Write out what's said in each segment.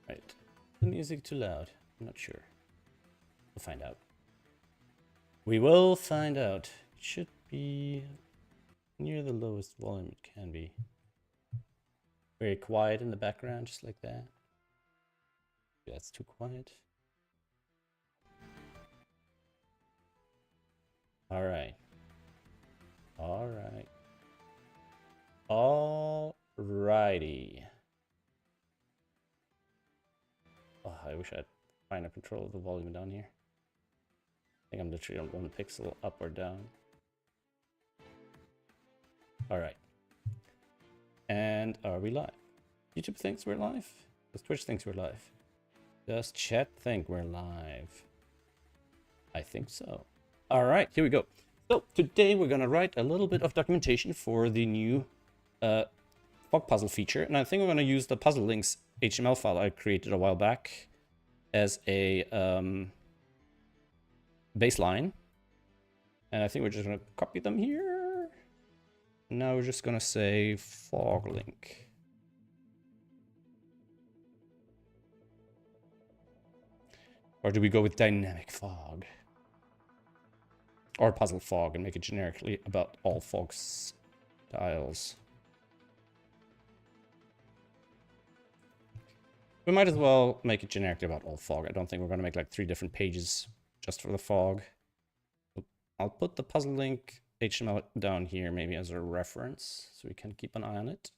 Right. The music too loud. I'm not sure. We'll find out. We will find out. It should be near the lowest volume it can be. Very quiet in the background, just like that. That's too quiet. All right. All right. All righty. Oh, I wish I'd finer control of the volume down here. I think I'm literally on 1 pixel up or down. All right. And are we live? YouTube thinks we're live? Does Twitch thinks we're live? Does chat think we're live? I think so. All right, here we go. So today we're gonna write a little bit of documentation for the new fog puzzle feature, and I think we're gonna use the puzzle links HTML file I created a while back as a baseline, and I think we're just gonna copy them here. Now we're just gonna say fog link. Or do we go with dynamic fog? Or puzzle fog and make it generically about all fog styles. We might as well make it generically about all fog. I don't think we're going to make like 3 different pages just for the fog. I'll put the puzzle link HTML down here maybe as a reference so we can keep an eye on it.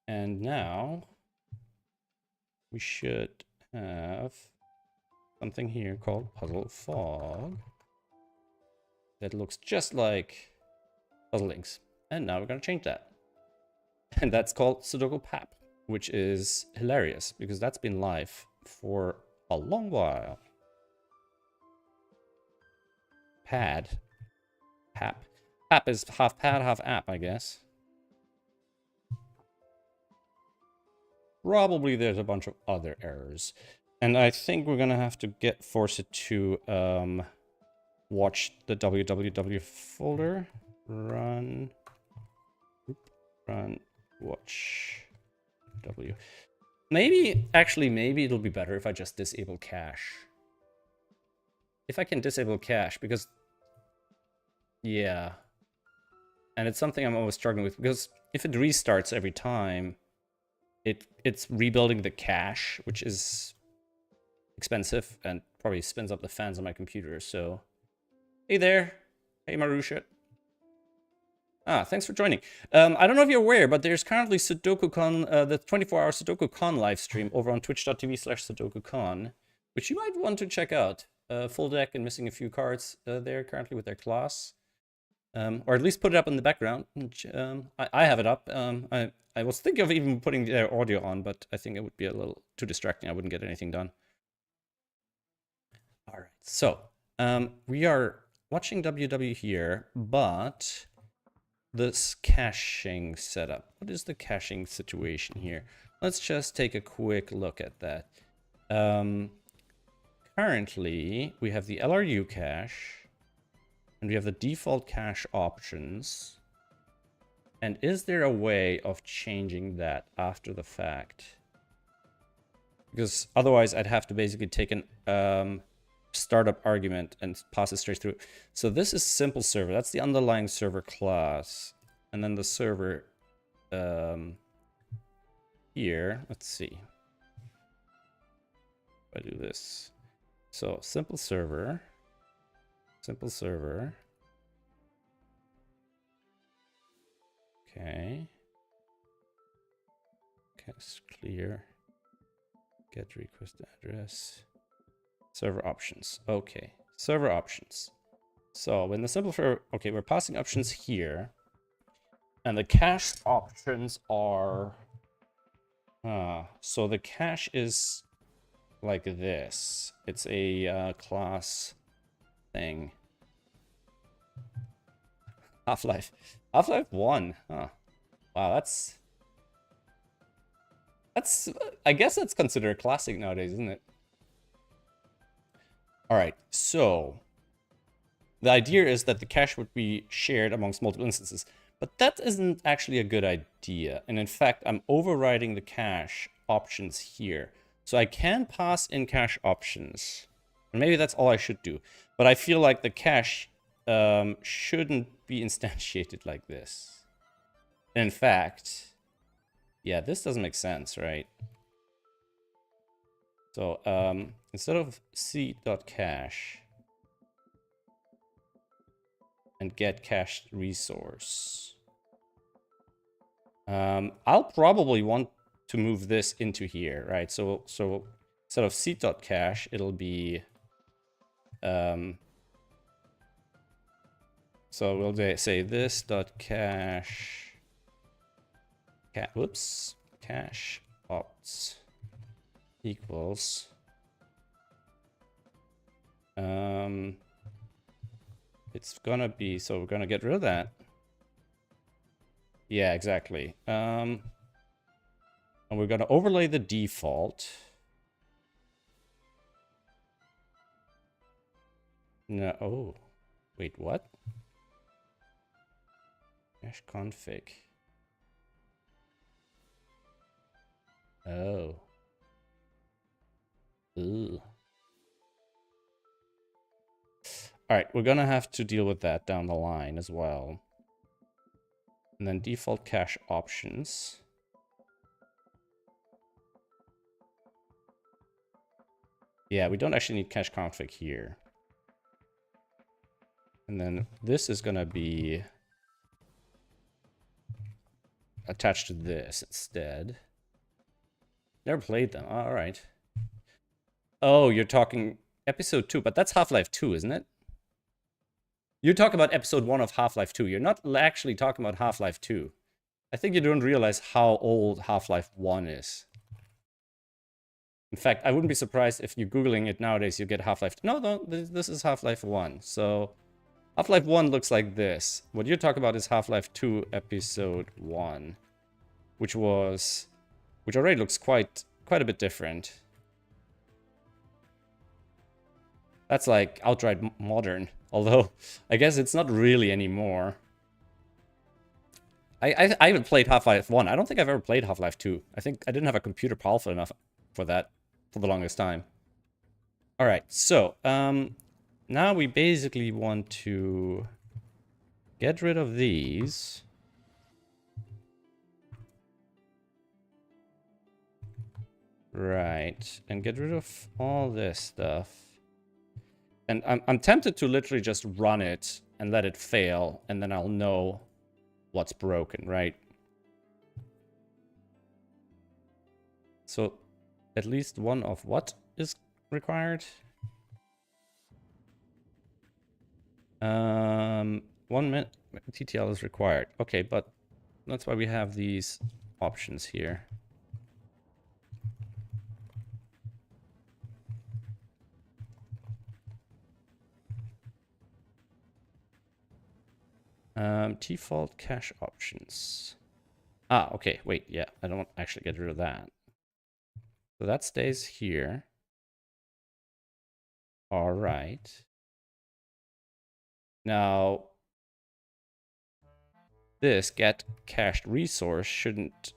And now we should have something here called puzzle fog that looks just like puzzle links. And now we're going to change that. And that's called SudokuPad, which is hilarious because that's been live for a long while. Pad. Pap. Pap is half pad, half app, I guess. Probably there's a bunch of other errors. And I think we're going to have to force it to watch the www folder. Run watch w. Maybe it'll be better if I just disable cache. If I can disable cache, because yeah. And it's something I'm always struggling with, because if it restarts every time, it's rebuilding the cache, which is expensive and probably spins up the fans on my computer. So hey there. Hey Marusha. Thanks for joining. I don't know if you're aware, but there's currently SudokuCon, the 24-hour SudokuCon live stream over on twitch.tv/SudokuCon, which you might want to check out. Full deck and missing a few cards there currently with their class. Or at least put it up in the background. Which, I have it up. I was thinking of even putting their audio on, but I think it would be a little too distracting. I wouldn't get anything done. All right, so we are watching WW here, but this caching setup. What is the caching situation here? Let's just take a quick look at that. Currently, we have the LRU cache, and we have the default cache options. And is there a way of changing that after the fact? Because otherwise, I'd have to basically take an startup argument and pass it straight through. So this is simple server. That's the underlying server class. And then the server here, let's see. If I do this. So simple server. Okay. Cache clear. Get request address. Server options. Okay. Server options. So when the simple server, okay, we're passing options here. And the cache options are, so the cache is like this. It's a class thing. Half-Life 1. Huh. Wow, that's I guess that's considered a classic nowadays, isn't it? All right, so the idea is that the cache would be shared amongst multiple instances, but that isn't actually a good idea. And in fact, I'm overriding the cache options here. So I can pass in cache options. And maybe that's all I should do. But I feel like the cache shouldn't be instantiated like this. In fact, yeah, this doesn't make sense, right? So instead of c.cache and get cached resource, I'll probably want to move this into here, right? So instead of c.cache, it'll be so we'll say this dot cache cache opts equals it's gonna be, so we're gonna get rid of that. Yeah, exactly. And we're gonna overlay the default. No, oh, wait, what? Cache config. Oh. Ooh. All right, we're gonna have to deal with that down the line as well. And then default cache options. Yeah, we don't actually need cache config here. And then this is gonna be attached to this instead. Never played them. All right. Oh, you're talking episode 2, but that's Half-Life 2, isn't it? You're talking about episode 1 of Half-Life 2. You're not actually talking about Half-Life 2. I think you don't realize how old Half-Life 1 is. In fact, I wouldn't be surprised if you're Googling it nowadays, you get Half-Life 2. No, this is Half-Life 1. So Half-Life 1 looks like this. What you're talking about is Half-Life 2 episode 1, which already looks quite a bit different. That's like outright modern, although I guess it's not really anymore. I haven't played Half-Life 1. I don't think I've ever played Half-Life 2. I think I didn't have a computer powerful enough for that for the longest time. All right, so now we basically want to get rid of these. Right, and get rid of all this stuff. And I'm tempted to literally just run it and let it fail, and then I'll know what's broken, right? So at least one of what is required? One minute TTL is required. Okay, but that's why we have these options here. Default cache options. Ah, okay, wait, yeah, I don't actually get rid of that. So that stays here. All right. Now, this get cached resource shouldn't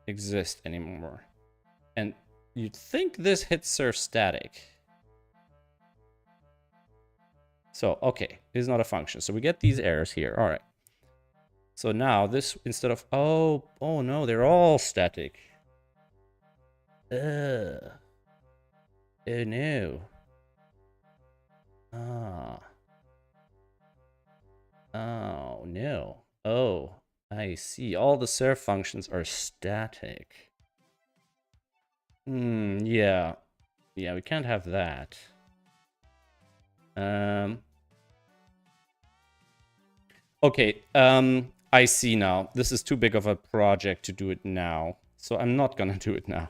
exist anymore. And you'd think this hits serve static. So, okay, this is not a function. So we get these errors here. All right. So now this, instead of, oh no, they're all static. Oh no. Ah. Oh no. Oh, I see. All the serve functions are static. Yeah. Yeah, we can't have that. Okay, I see now. This is too big of a project to do it now. So I'm not gonna do it now.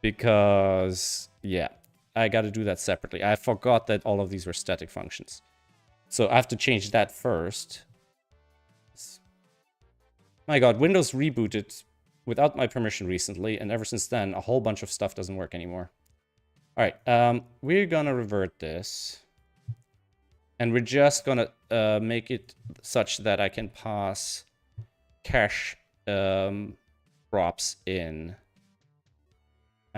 Because, yeah, I gotta do that separately. I forgot that all of these were static functions. So I have to change that first. My god, Windows rebooted without my permission recently, and ever since then, a whole bunch of stuff doesn't work anymore. Alright, we're gonna revert this. And we're just gonna make it such that I can pass cache props in.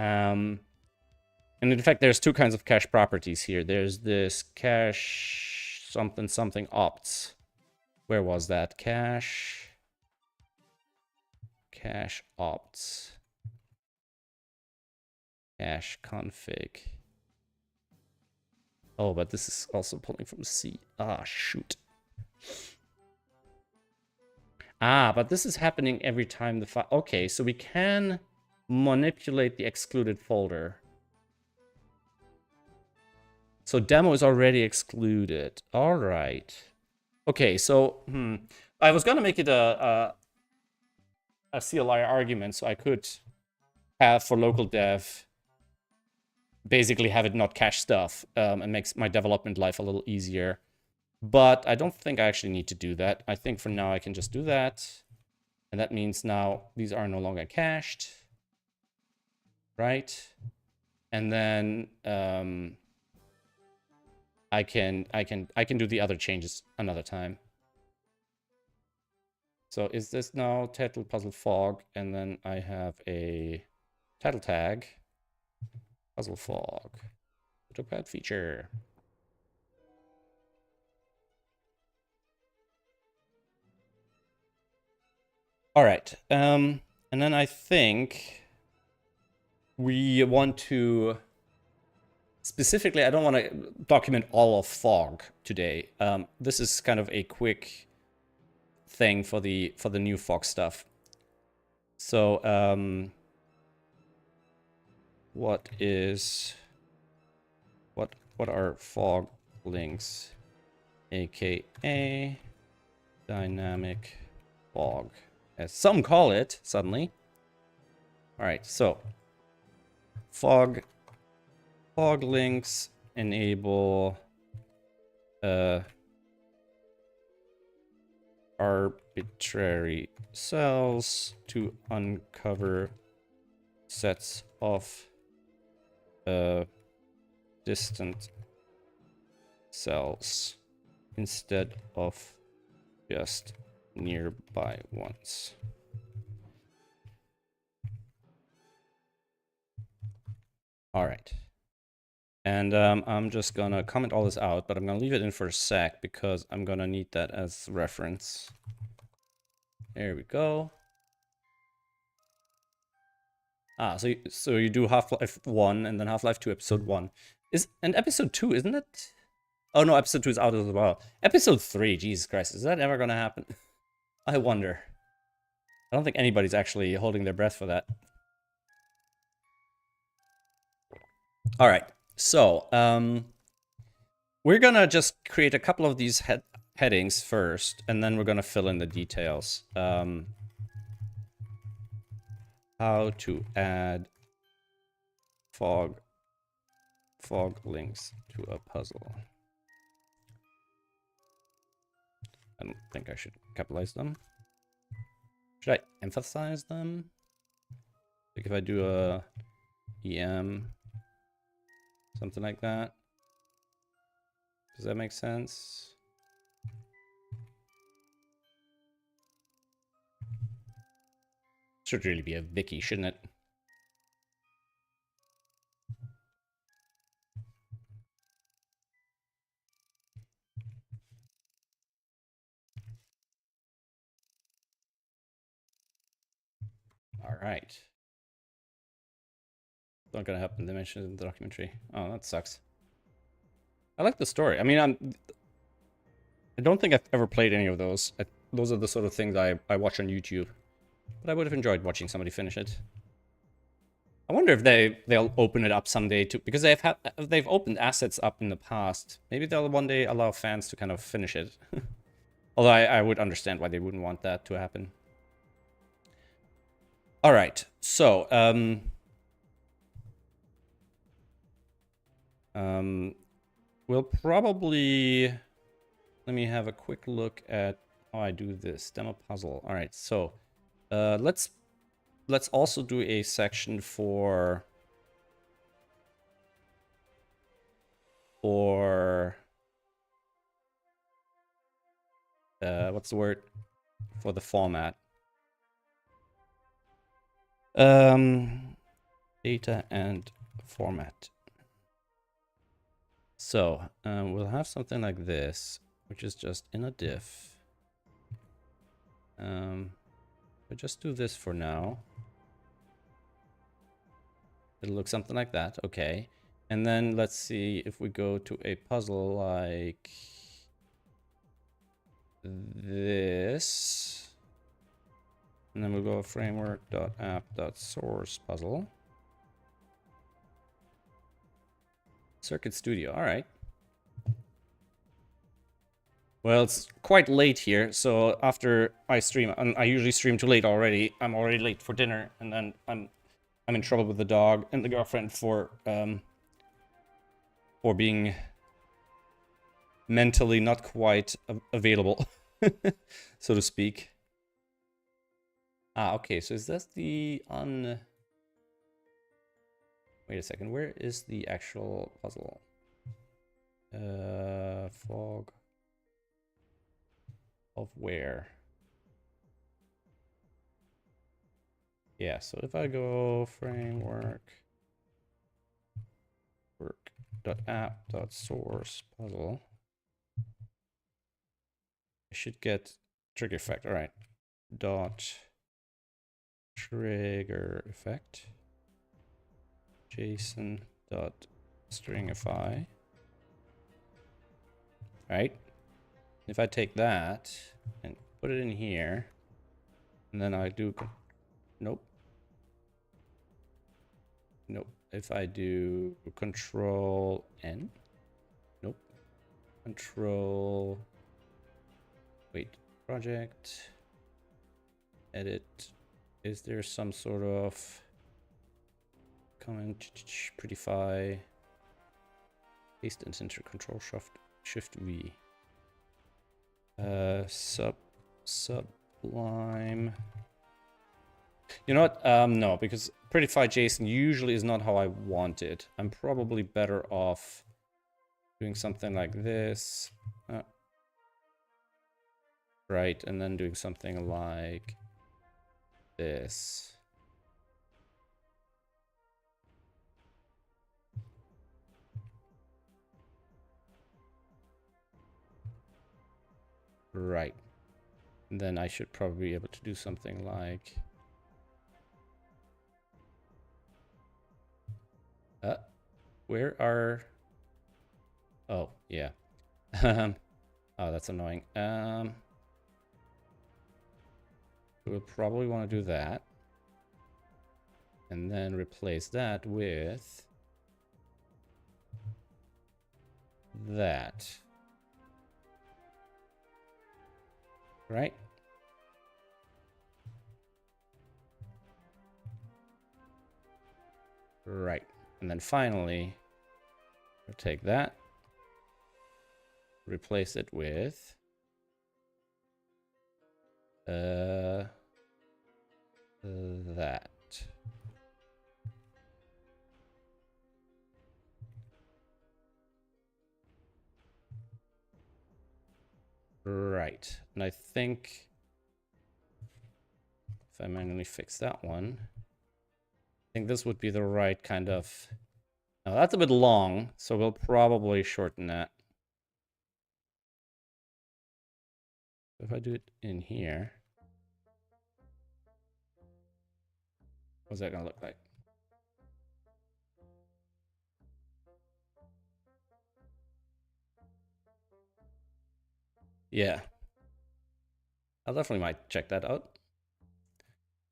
And in fact, there's two kinds of cache properties here. There's this cache something something opts. Where was that? Cache opts. Cache config. Oh, but this is also pulling from C. Ah, shoot. Ah, but this is happening every time the file... Okay, so we can manipulate the excluded folder. So demo is already excluded. All right. Okay, so I was gonna make it a CLI argument, so I could have for local dev basically have it not cache stuff and makes my development life a little easier. But I don't think I actually need to do that. I think for now I can just do that. And that means now these are no longer cached. Right? And then I can do the other changes another time. So is this now title puzzle fog? And then I have a title tag puzzle fog SudokuPad feature. All right. And then I think we want to specifically, I don't want to document all of fog today. This is kind of a quick thing for the new fog stuff. So what are fog links, aka dynamic fog, as some call it suddenly. All right, so fog links enable arbitrary cells to uncover sets of distant cells instead of just nearby ones. All right. And I'm just gonna comment all this out, but I'm gonna leave it in for a sec because I'm gonna need that as reference. There we go. Ah, so you do Half-Life 1 and then Half-Life 2 episode 1. And episode 2, isn't it? Oh no, episode 2 is out as well. Episode 3, Jesus Christ, is that ever gonna happen? I wonder. I don't think anybody's actually holding their breath for that. All right, so we're gonna just create a couple of these headings first, and then we're gonna fill in the details. How to add fog links to a puzzle. I don't think I should capitalize them. Should I emphasize them? Like if I do a EM, something like that. Does that make sense? Should really be a Vicky, shouldn't it? All right. Not gonna happen. They mentioned in the documentary. Oh, that sucks. I like the story. I mean, I don't think I've ever played any of those. Those are the sort of things I watch on YouTube. But I would have enjoyed watching somebody finish it. I wonder if they'll open it up someday too, because they've opened assets up in the past. Maybe they'll one day allow fans to kind of finish it. Although I would understand why they wouldn't want that to happen. All right, so we'll probably, let me have a quick look at how I do this demo puzzle. All right, so let's also do a section for what's the word for the format. data and format. So we'll have something like this, which is just in a diff. We'll just do this for now. It'll look something like that. Okay. And then let's see if we go to a puzzle like this. And then we'll go framework.app.source puzzle. Circuit Studio. All right. Well, it's quite late here, so after I stream, and I usually stream too late already. I'm already late for dinner, and then I'm in trouble with the dog and the girlfriend for being mentally not quite available, so to speak. Ah, okay. So is that the on? Wait a second. Where is the actual puzzle? Fog of where? Yeah, so if I go framework work.app.source puzzle, I should get trigger effect. All right. Dot trigger effect. JSON dot stringify. Right? If I take that and put it in here, and then I do, nope. Nope. If I do Control N, nope. Control, wait, project, edit. Is there some sort of comment, prettify, paste and enter Control Shift V. Sublime. You know what? No, because prettify JSON usually is not how I want it. I'm probably better off doing something like this. Right, and then doing something like this. Right. And then I should probably be able to do something like... where are... Oh, yeah. Oh, that's annoying. We'll probably want to do that. And then replace that with... that. Right? Right. And then finally, we'll take that, replace it with that. Right. And I think if I manually fix that one, I think this would be the right kind of... Now that's a bit long, so we'll probably shorten that. If I do it in here, what's that gonna look like? Yeah. I definitely might check that out.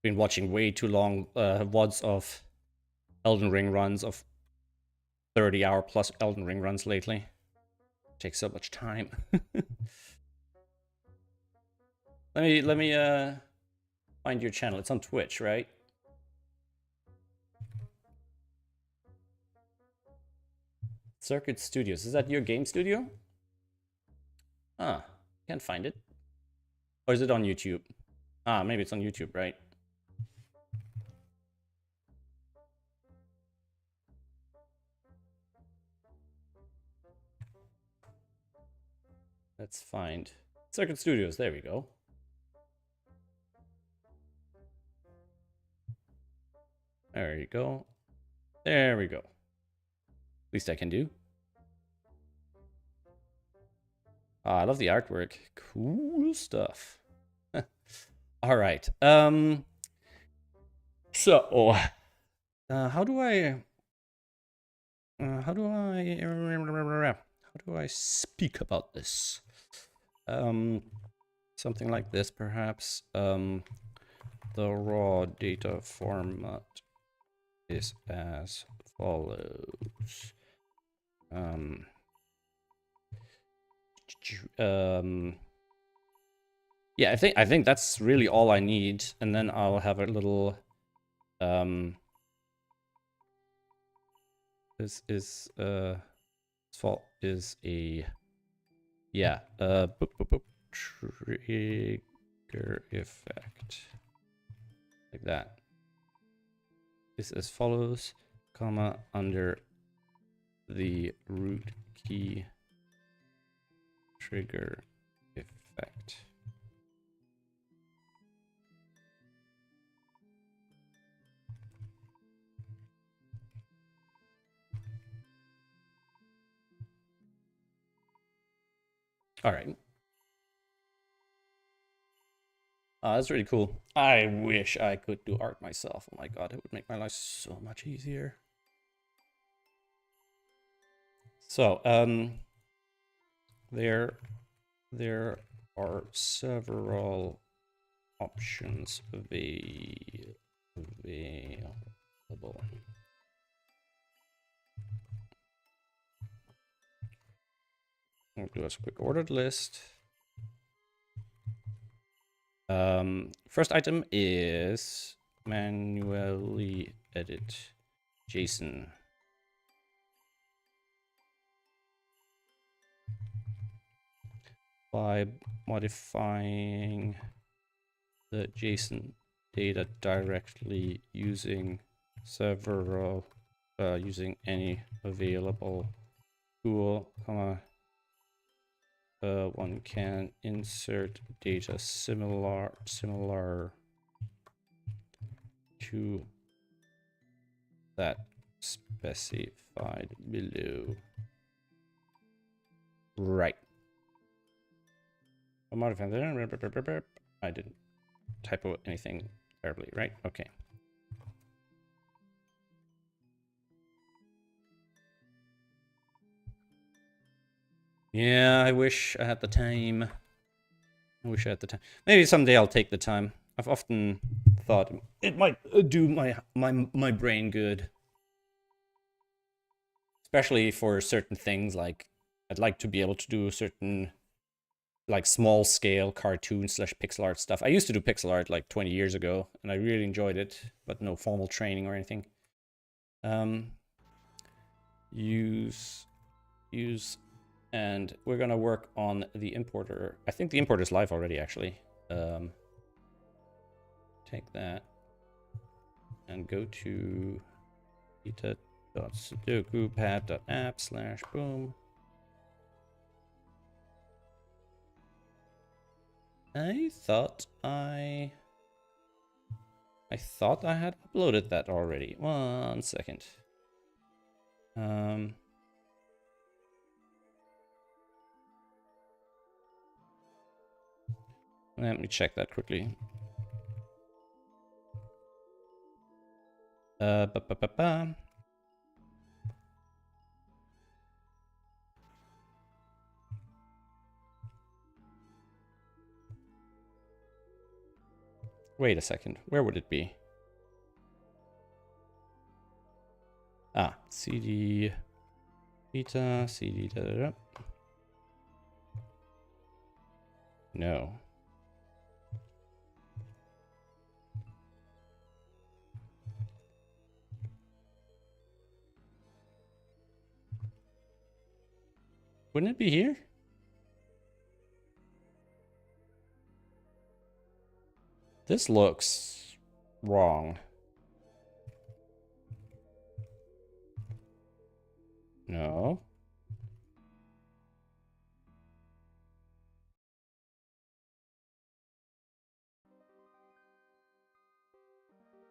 Been watching way too long VODs of Elden Ring runs, of 30-hour plus Elden Ring runs lately. It takes so much time. Let me find your channel. It's on Twitch, right? Circuit Studios. Is that your game studio? Ah, can't find it. Or is it on YouTube? Ah, maybe it's on YouTube, right? Let's find Circuit Studios. There we go. There you go. There we go. Least I can do. Oh, I love the artwork. Cool stuff. All right. So, how do I speak about this? Something like this, perhaps. The raw data format is as follows. Yeah, I think that's really all I need, and then I'll have a little this is fault is a boop, boop, boop, trigger effect, like that. Is as follows, comma, under the root key trigger effect. All right. That's really cool. I wish I could do art myself. Oh my god, it would make my life so much easier. So, there are several options available. I'll do a quick ordered list. First item is manually edit JSON. By modifying the JSON data directly using using any available tool, one can insert data similar to that specified below. Right. I didn't typo anything terribly, right? Okay. Yeah, I wish I had the time. I wish I had the time. Maybe someday I'll take the time. I've often thought it might do my brain good. Especially for certain things, like I'd like to be able to do certain like small scale cartoon / pixel art stuff. I used to do pixel art like 20 years ago and I really enjoyed it, but no formal training or anything. Use, and we're gonna work on the importer. I think the importer is live already, actually. Take that and go to beta.sudokupad.app/boom. I thought I had uploaded that already. 1 second. Let me check that quickly. Wait a second. Where would it be? Ah, CD beta, CD da da da. No. Wouldn't it be here? This looks wrong. No.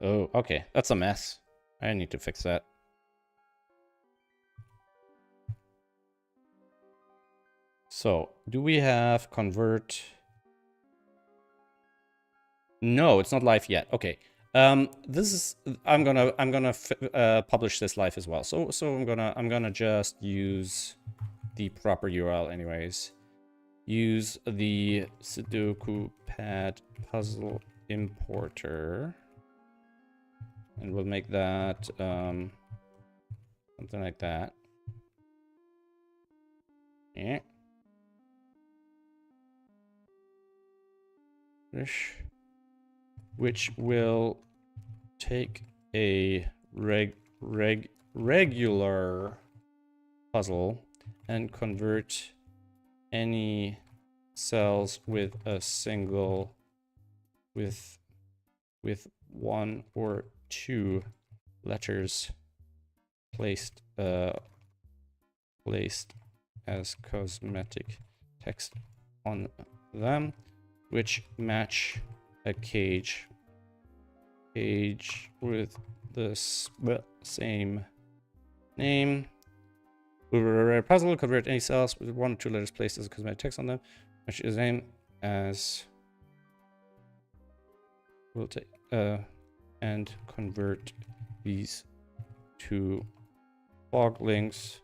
Oh, okay. That's a mess. I need to fix that. So, do we have convert? No, it's not live yet. Okay. This is I'm gonna publish this live as well. So I'm gonna just use the proper URL anyways. Use the SudokuPad puzzle importer, and we'll make that something like that. Yeah. Which will take a regular puzzle and convert any cells with a single with one or two letters placed as cosmetic text on them, which match a cage with the same name. Puzzle, convert any cells with one or two letters placed as a cosmetic text on them, which is name as we'll take and convert these to fog links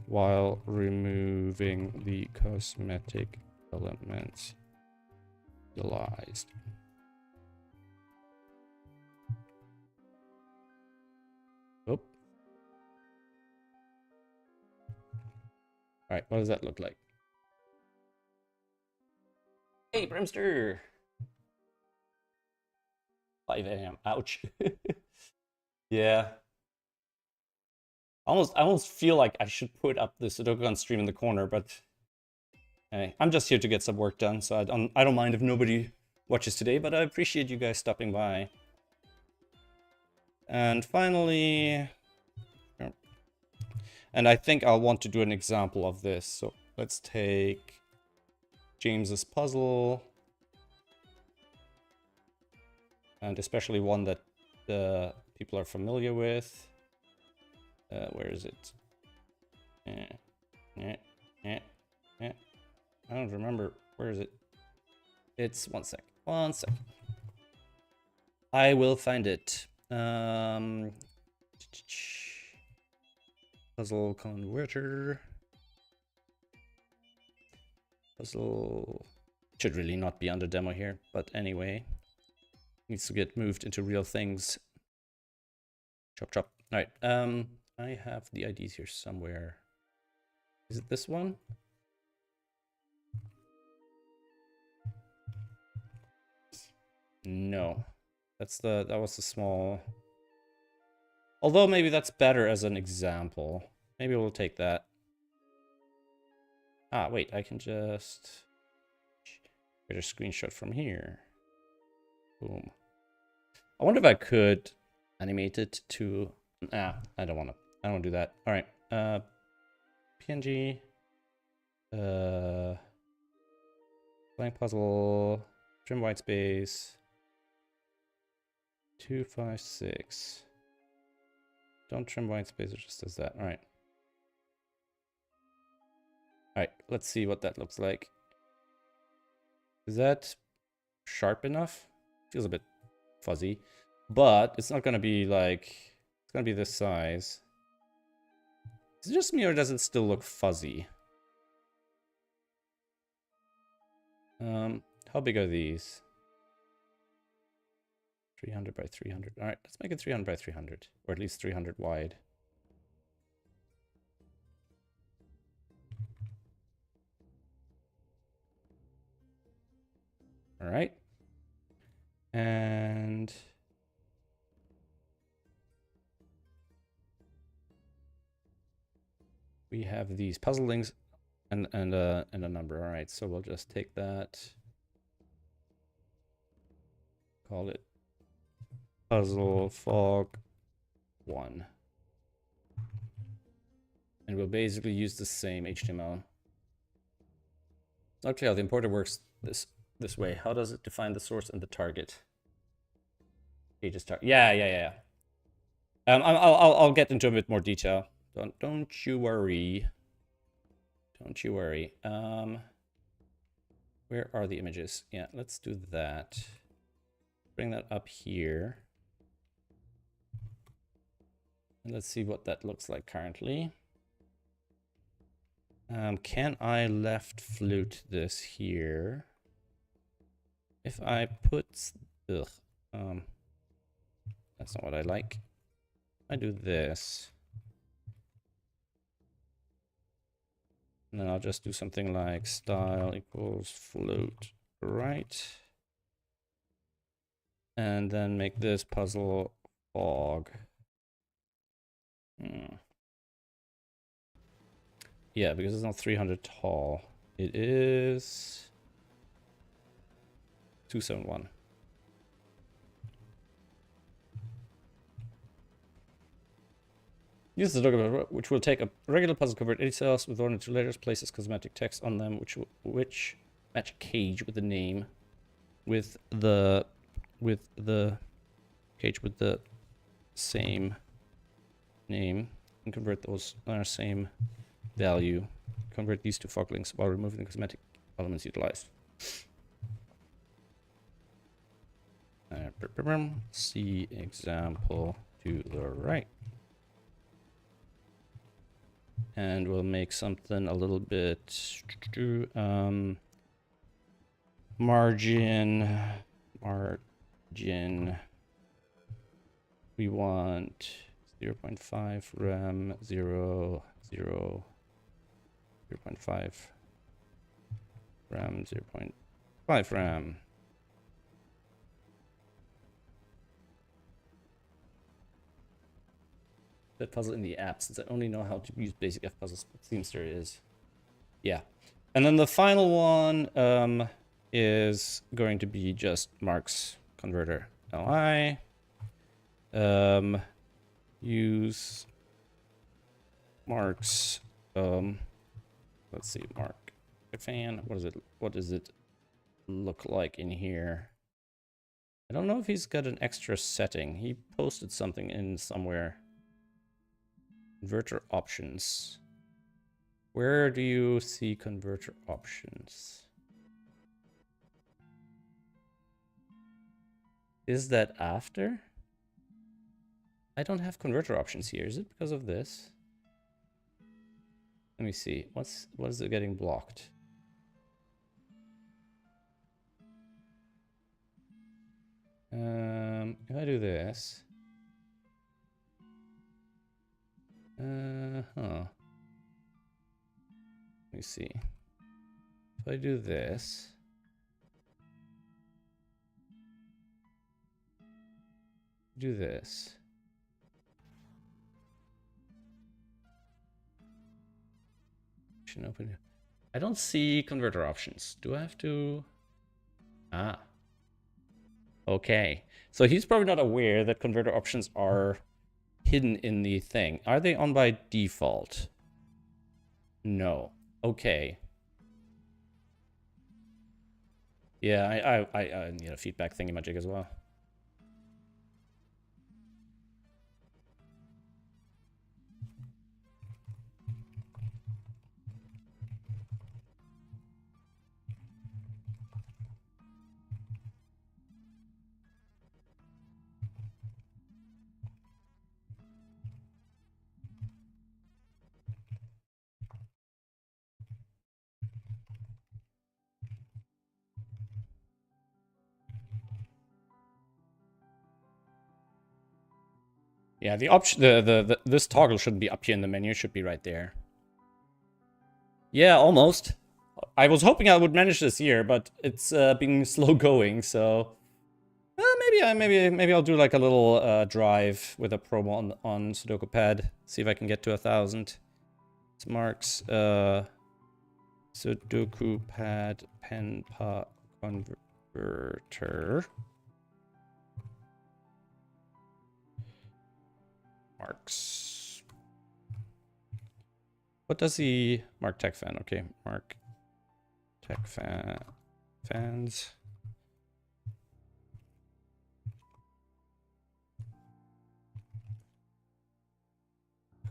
while removing the cosmetic elements utilized. Oh. All right, what does that look like? Hey, Brimster! 5 a.m. Ouch. Yeah. I almost feel like I should put up the Sudoku stream in the corner, but hey, I'm just here to get some work done, so I don't mind if nobody watches today, but I appreciate you guys stopping by. And finally, and I think I'll want to do an example of this. So let's take James's puzzle, and especially one that people are familiar with. Where is it? I don't remember. Where is it? It's one sec. I will find it. Puzzle converter. Puzzle should really not be under demo here, but anyway, needs to get moved into real things. Chop chop. All right. I have the IDs here somewhere. Is it this one? No, that was the small. Although maybe that's better as an example. Maybe we'll take that. Ah, wait, I can just get a screenshot from here. Boom. I wonder if I could animate it to. I don't want to do that. All right. PNG. Blank puzzle. Trim white space. 256. Don't trim white space, it just does that. All right. All right, let's see what that looks like. Is that sharp enough? Feels a bit fuzzy, but it's not gonna be like, it's gonna be this size. Is it just me or does it still look fuzzy? How big are these? 300 by 300. All right, let's make it 300 by 300, or at least 300 wide. All right. And we have these puzzle links and a number. All right, so we'll just take that, call it puzzle fog 1, and we'll basically use the same HTML. It's not clear how the importer works this way. How does it define the source and the target? Pages target. Yeah. I'll get into a bit more detail. Don't you worry. Don't you worry. Where are the images? Yeah, let's do that. Bring that up here. And let's see what that looks like currently. Can I left flute this here? If I put... Ugh. That's not what I like. I do this. And then I'll just do something like style equals float right. And then make this puzzle fog. Yeah, because it's not 300 tall. It is 271. Use the SudokuPad, which will take a regular puzzle, convert 80 cells with 1 or 2 letters, places cosmetic text on them, which match a cage with the name, with the cage with the same name, and convert those same value. Convert these to fog links while removing the cosmetic elements utilized. See example to the right. And we'll make something a little bit margin. We want 0.5 rem 0.5 rem 0.5 rem. That puzzle in the app, since I only know how to use basic F puzzles. It seems there is. Yeah. And then the final one is going to be just Mark's converter li. Use Mark's let's see, Mark fan. What does it look like in here? I don't know if he's got an extra setting. He posted something in somewhere. Converter options. Where do you see converter options? Is that after? I don't have converter options here. Is it because of this? Let me see. What is it getting blocked? If I do this. Let me see. If I do this. Do this. Open. I don't see converter options. Do I have to? Ah. Okay. So he's probably not aware that converter options are hidden in the thing. Are they on by default? No. Okay. Yeah, I need a feedback thingamajig as well. Yeah, the option, this toggle shouldn't be up here in the menu. It should be right there. Yeah, almost. I was hoping I would manage this year, but it's been slow going. So maybe I'll do like a little drive with a promo on SudokuPad. See if I can get to 1,000. It's Mark's SudokuPad penpa converter. Mark's. What does he... Mark Tech Fan. Okay, Mark Tech Fans.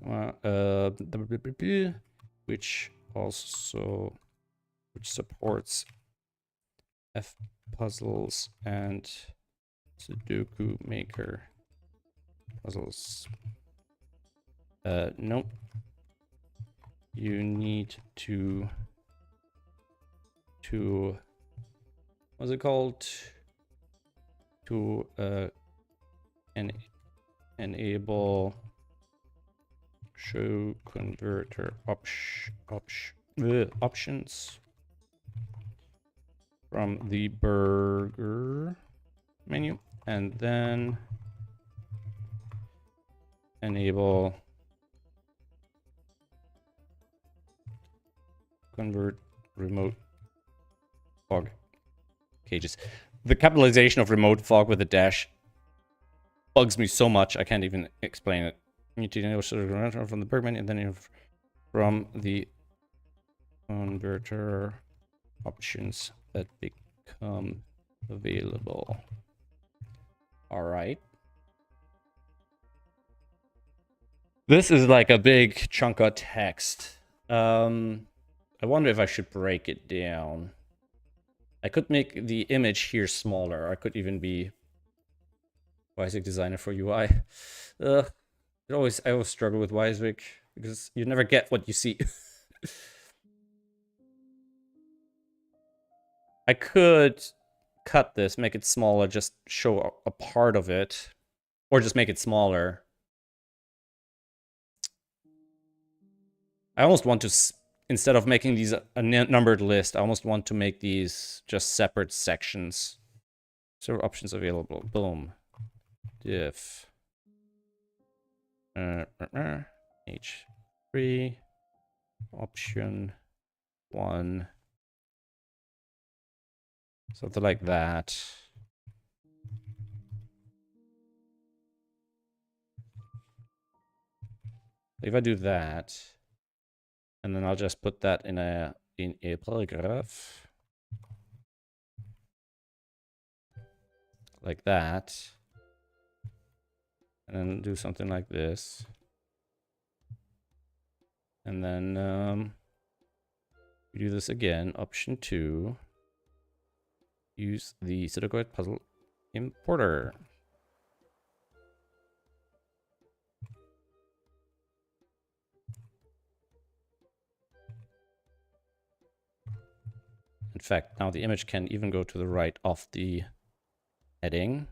Come on. Which also which supports F puzzles and Sudoku Maker puzzles. Nope. You need to what's it called? To enable show converter options from the burger menu, and then enable convert remote fog cages. The capitalization of remote fog with a dash bugs me so much I can't even explain it. You need to enable from the burger menu, and then from the converter options that become available. All right. This is like a big chunk of text. I wonder if I should break it down. I could make the image here smaller. I could even be Weiswick designer for UI. I always struggle with Weiswick because you never get what you see. I could cut this, make it smaller, just show a part of it, or just make it smaller. I almost want to, instead of making these a numbered list, I almost want to make these just separate sections. So options available. Boom. Diff. H3. Option 1. Something like that. If I do that, and then I'll just put that in a paragraph. Like that. And then do something like this. And then we do this again. Option 2. Use the SudokuPad puzzle importer. In fact, now the image can even go to the right of the heading.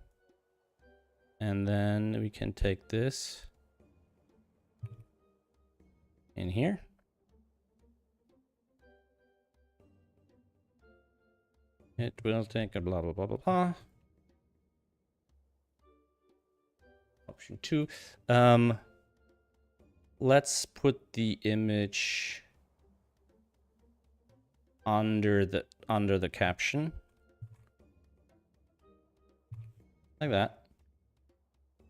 And then we can take this in here. It will take a blah, blah, blah, blah, blah. Option 2. Let's put the image under the caption. Like that.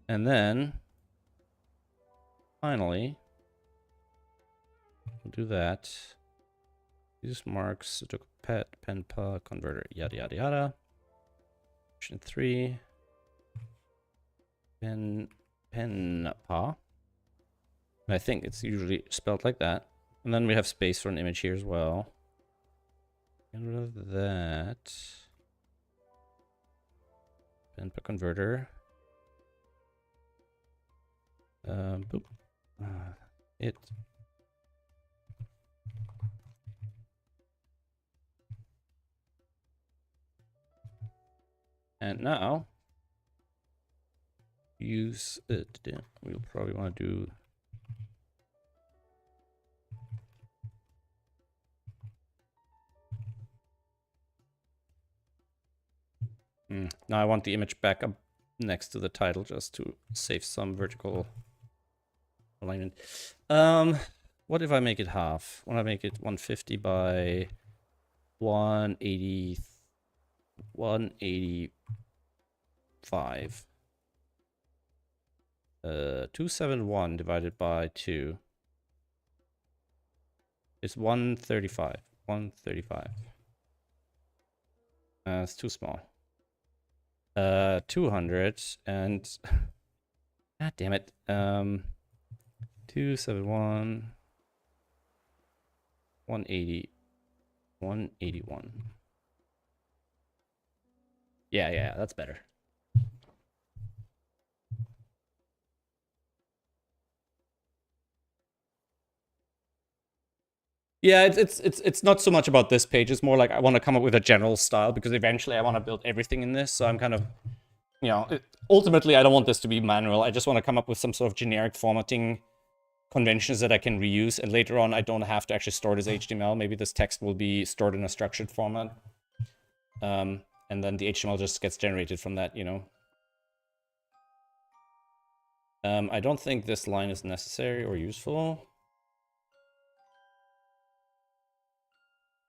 And then finally we'll do that. Use marks, SudokuPad, penpa, converter, yada yada yada. Option 3. Penpa. I think it's usually spelled like that. And then we have space for an image here as well. Get rid of that. Penpa converter. Boop. It. And now use it. We'll probably want to do now I want the image back up next to the title just to save some vertical alignment. What if I make it half? When I make it 150 by 185. 271 divided by 2 is 135. 135. It's too small. 200 and god damn it. 271 180, 181. Yeah, that's better. Yeah, it's not so much about this page. It's more like I want to come up with a general style because eventually I want to build everything in this. So I'm kind of, you know, ultimately I don't want this to be manual. I just want to come up with some sort of generic formatting conventions that I can reuse, and later on I don't have to actually store it as HTML. Maybe this text will be stored in a structured format, and then the HTML just gets generated from that, you know. I don't think this line is necessary or useful.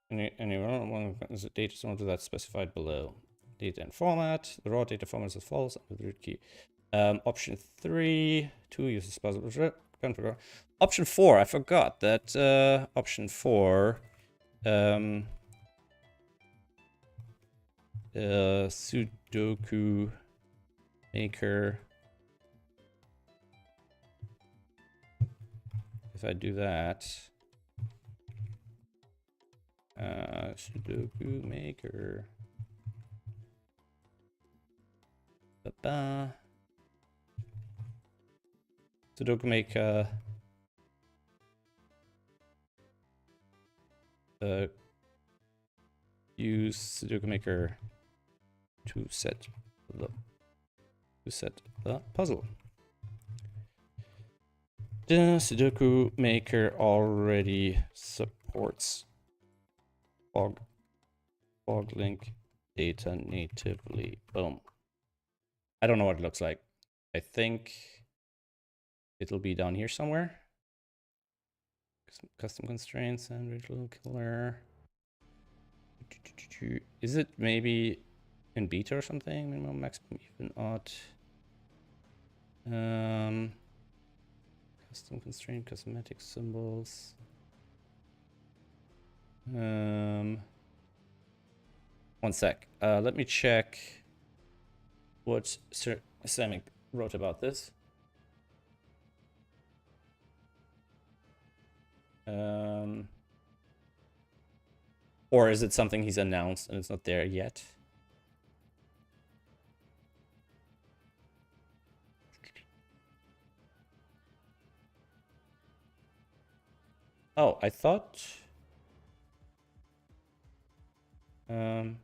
Anyone is a data similar to that specified below. Data and format. The raw data format is false under the root key. Option 3, 2 uses possible. Option 4, I forgot that option 4 Sudoku maker. If I do that, Sudoku maker. Ba-ba. Sudoku maker. Use Sudoku maker to set the puzzle. The Sudoku maker already supports fog link data natively. Boom. I don't know what it looks like. I think it'll be down here somewhere. Custom constraints and visual killer. Is it maybe in beta or something? Minimum, maximum, even, odd. Custom constraint, cosmetic symbols. One sec. Let me check what Sir Samick wrote about this. Or is it something he's announced and it's not there yet? Oh, I thought... am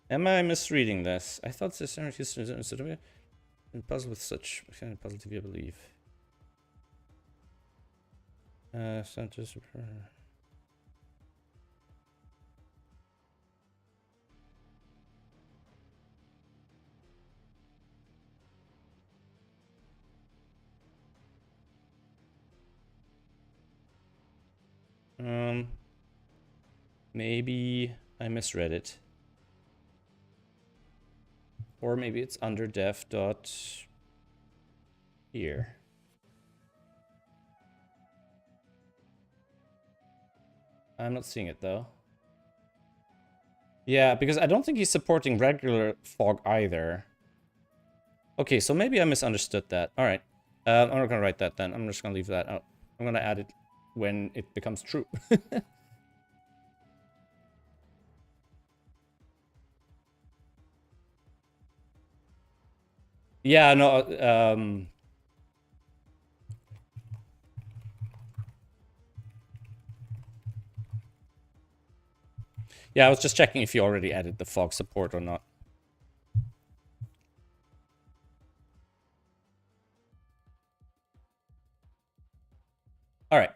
I misreading this? I thought this is puzzle with such kind of puzzle to be, I believe. Centers. Maybe I misread it. Or maybe it's under def dot here. I'm not seeing it though. Yeah, because I don't think he's supporting regular fog either. Okay, so maybe I misunderstood that. All right. I'm not gonna write that then. I'm just gonna leave that out. I'm gonna add it when it becomes true. Yeah, no, yeah, I was just checking if you already added the fog support or not. All right.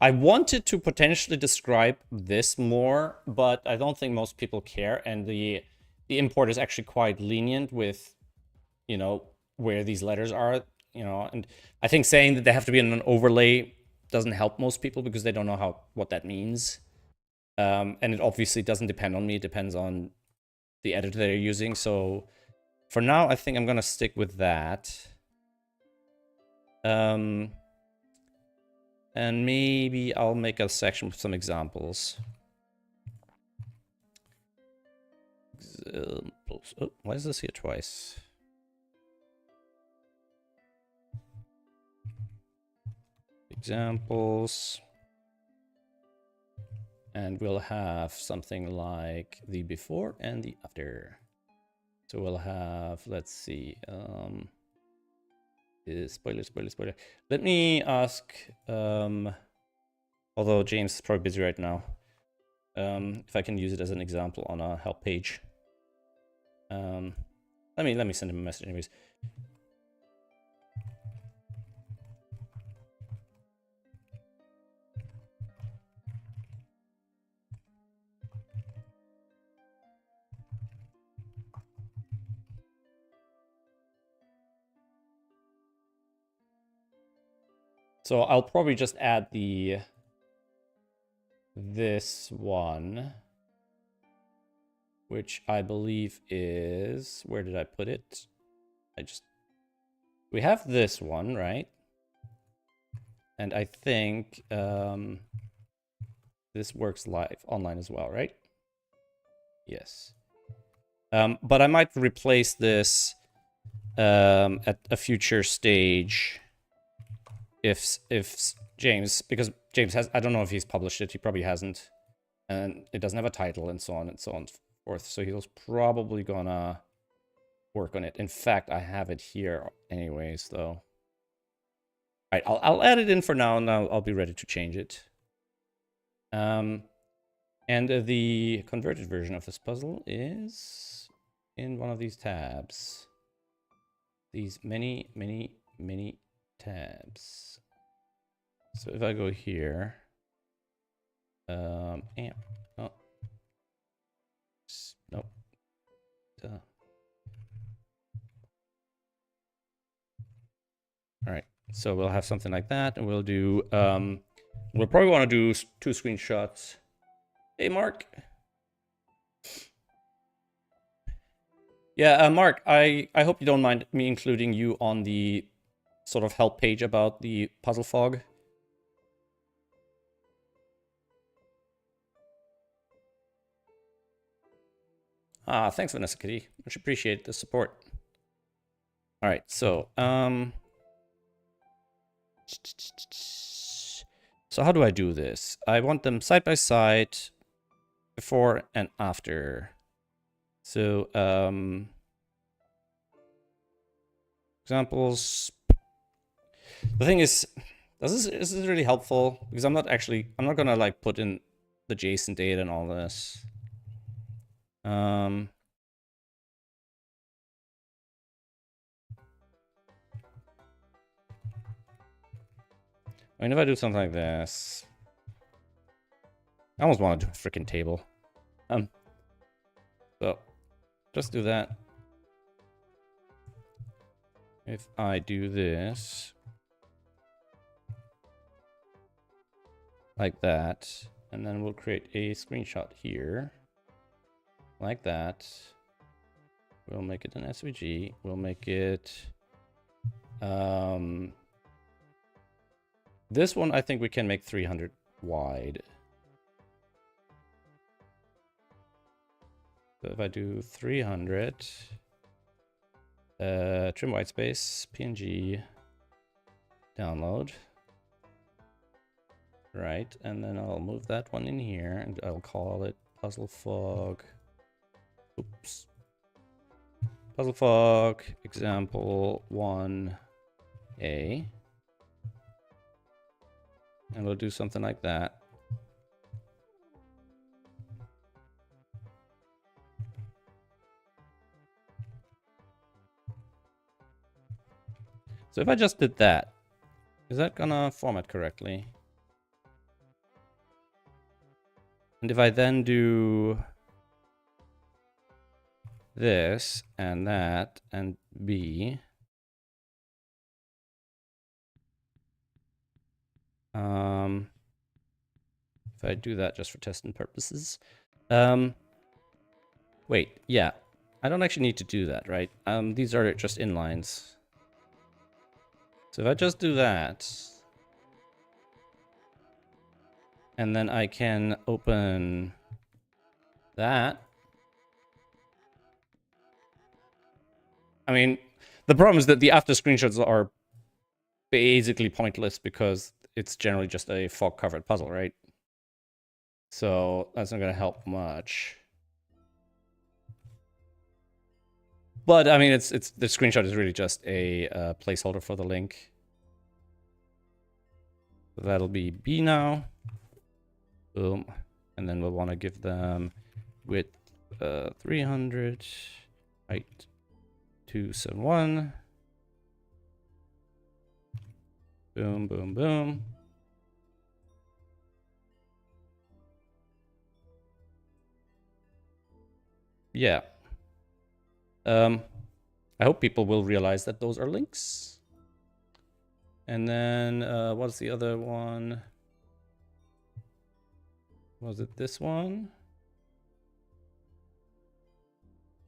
I wanted to potentially describe this more, but I don't think most people care, and the import is actually quite lenient with, you know, where these letters are, you know, and I think saying that they have to be in an overlay doesn't help most people because they don't know what that means. And it obviously doesn't depend on me, it depends on the editor they're using. So for now, I think I'm gonna stick with that. And maybe I'll make a section with some examples. Oh, why is this here twice? examples. And we'll have something like the before and the after. So we'll have, let's see, spoiler. Let me ask, although James is probably busy right now, if I can use it as an example on a help page. Let me send him a message anyways. So I'll probably just add this one, which I believe is, where did I put it? We have this one, right? And I think this works live online as well, right? Yes. But I might replace this at a future stage if James, because James has, I don't know if he's published it, he probably hasn't, and it doesn't have a title and so on and so forth, so he's probably gonna work on it. In fact, I have it here anyways, though. All right, I'll add it in for now, and I'll be ready to change it. And the converted version of this puzzle is in one of these tabs. These many tabs. So if I go here, amp, oh, nope, duh. All right, so we'll have something like that, and we'll do, we'll probably want to do 2 screenshots. Hey, Mark. Yeah, Mark, I hope you don't mind me including you on the sort of help page about the puzzle fog. Ah, thanks, Vanessa Kitty. Much appreciate the support. All right, so how do I do this? I want them side by side, before and after. So examples. The thing is, is this really helpful? Because I'm not gonna like put in the JSON data and all this. I mean, if I do something like this, I almost want to do a freaking table. So just do that. If I do this like that, and then we'll create a screenshot here like that. We'll make it an SVG. We'll make it this one I think we can make 300 wide. So if I do 300, trim white space, PNG, download. Right, and then I'll move that one in here, and I'll call it Puzzle Fog. Oops. Puzzle Fog, example 1A. And we'll do something like that. So if I just did that, is that gonna format correctly? And if I then do this and that and B, if I do that just for testing purposes, wait, yeah, I don't actually need to do that, right? These are just inlines. So if I just do that, and then I can open that. I mean, the problem is that the after screenshots are basically pointless because it's generally just a fog covered puzzle, right? So that's not gonna help much. But I mean, it's the screenshot is really just a placeholder for the link. So that'll be B now. Boom, and then we'll want to give them width 300, height 271. Boom, boom, boom. Yeah. I hope people will realize that those are links. And then, what's the other one? Was it this one?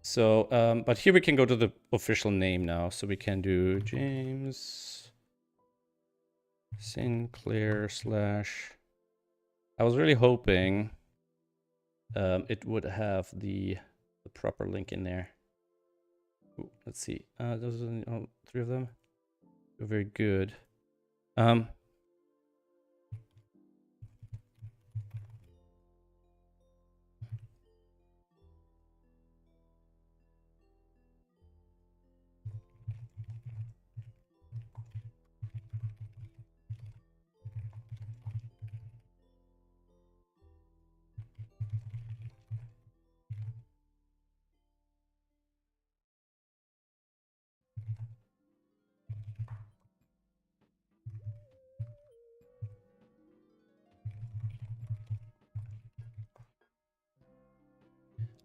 So, but here we can go to the official name now. So we can do James Sinclair / I was really hoping it would have the proper link in there. Ooh, let's see. Those are 3 of them. They're very good.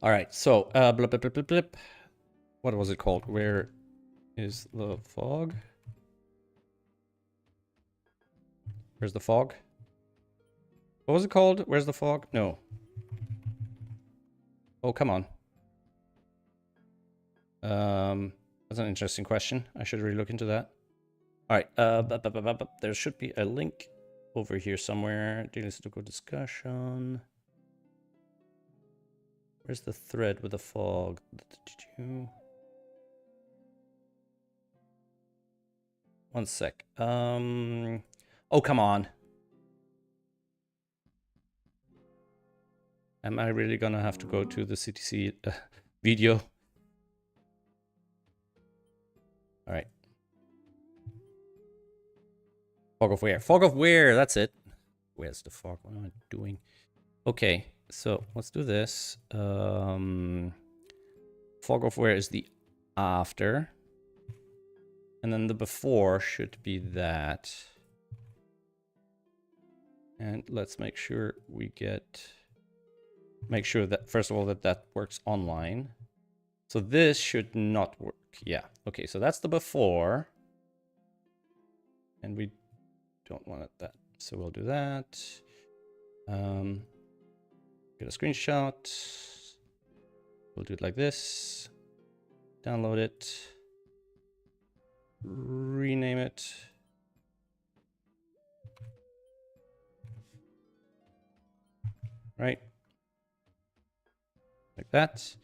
All right, so blip, blip, blip, blip, blip. What was it called? Where is the fog? Where's the fog? What was it called? Where's the fog? No. Oh, come on. That's an interesting question. I should really look into that. All right. There should be a link over here somewhere. Daily Sudoku discussion. Where's the thread with the fog? One sec. Oh, come on. Am I really gonna have to go to the CTC video? All right. Fog of where? Fog of where? That's it. Where's the fog? What am I doing? Okay, so let's do this. Fog of where is the after. And then the before should be that. And let's make sure we make sure that, first of all, that works online. So this should not work. Yeah. Okay, so that's the before. And we don't want it that. So we'll do that. Get a screenshot. We'll do it like this. Download it. Rename it. Right. Like that.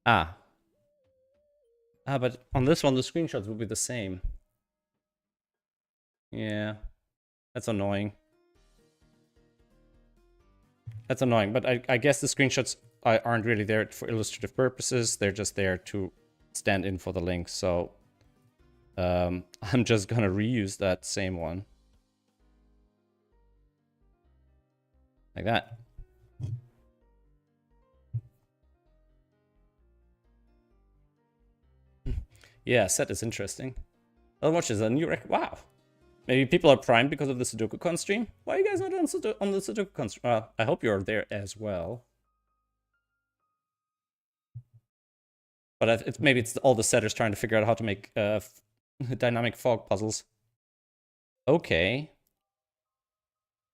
But on this one, the screenshots will be the same. Yeah. That's annoying. That's annoying, but I guess the screenshots aren't really there for illustrative purposes. They're just there to stand in for the link. So I'm just gonna reuse that same one. Like that. Yeah, set is interesting. I'll watch this. A new record. Wow. Maybe people are primed because of the SudokuCon stream. Why are you guys not on the SudokuCon stream? I hope you're there as well. But maybe it's all the setters trying to figure out how to make dynamic fog puzzles. Okay.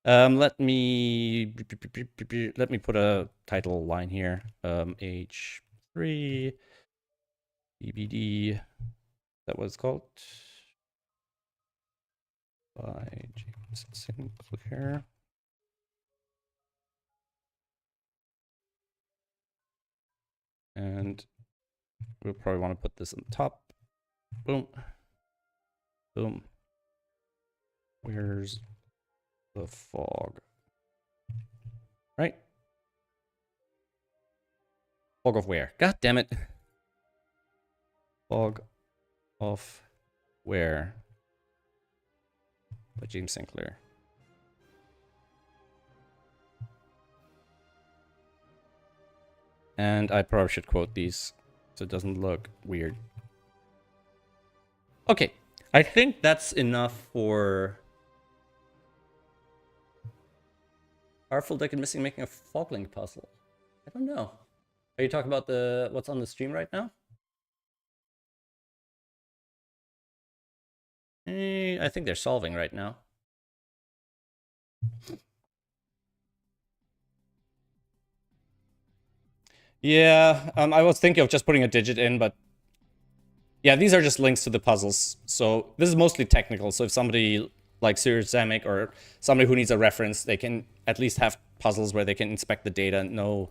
Let me put a title line here. H3 BBD. That was called by James Sinclair. And we'll probably want to put this on the top. Boom. Boom. Where's the fog? Right? Fog of where? God damn it. Fog of where? By James Sinclair. And I probably should quote these so it doesn't look weird. Okay, I think that's enough for Powerful Deck and Missing making a Foglink puzzle. I don't know. Are you talking about the what's on the stream right now? I think they're solving right now. Yeah, I was thinking of just putting a digit in, but yeah, these are just links to the puzzles. So this is mostly technical. So if somebody like Sirius Zamek or somebody who needs a reference, they can at least have puzzles where they can inspect the data and know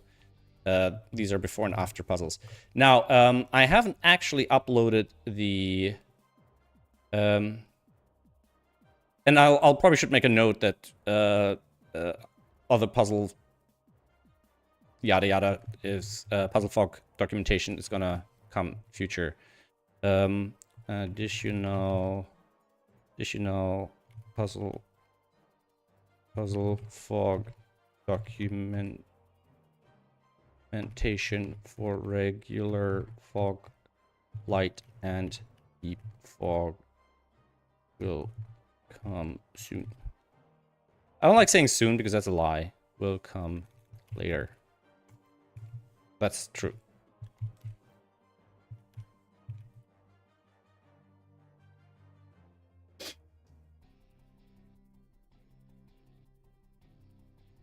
these are before and after puzzles. Now, I haven't actually uploaded the... and I'll probably should make a note that other puzzle yada yada is puzzle fog documentation is gonna come future. Additional puzzle fog documentation for regular fog, light, and deep fog will come soon. I don't like saying soon because that's a lie. Will come later. That's true.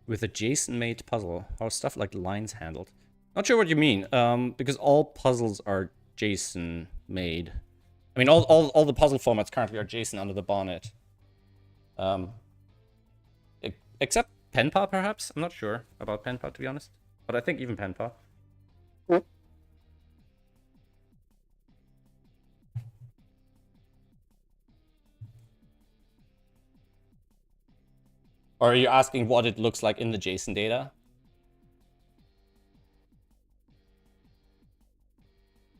With a JSON-made puzzle, how stuff like lines handled. Not sure what you mean, because all puzzles are JSON-made. I mean, all the puzzle formats currently are JSON under the bonnet. Except Penpa, perhaps? I'm not sure about Penpa, to be honest. But I think even Penpa. Or are you asking what it looks like in the JSON data?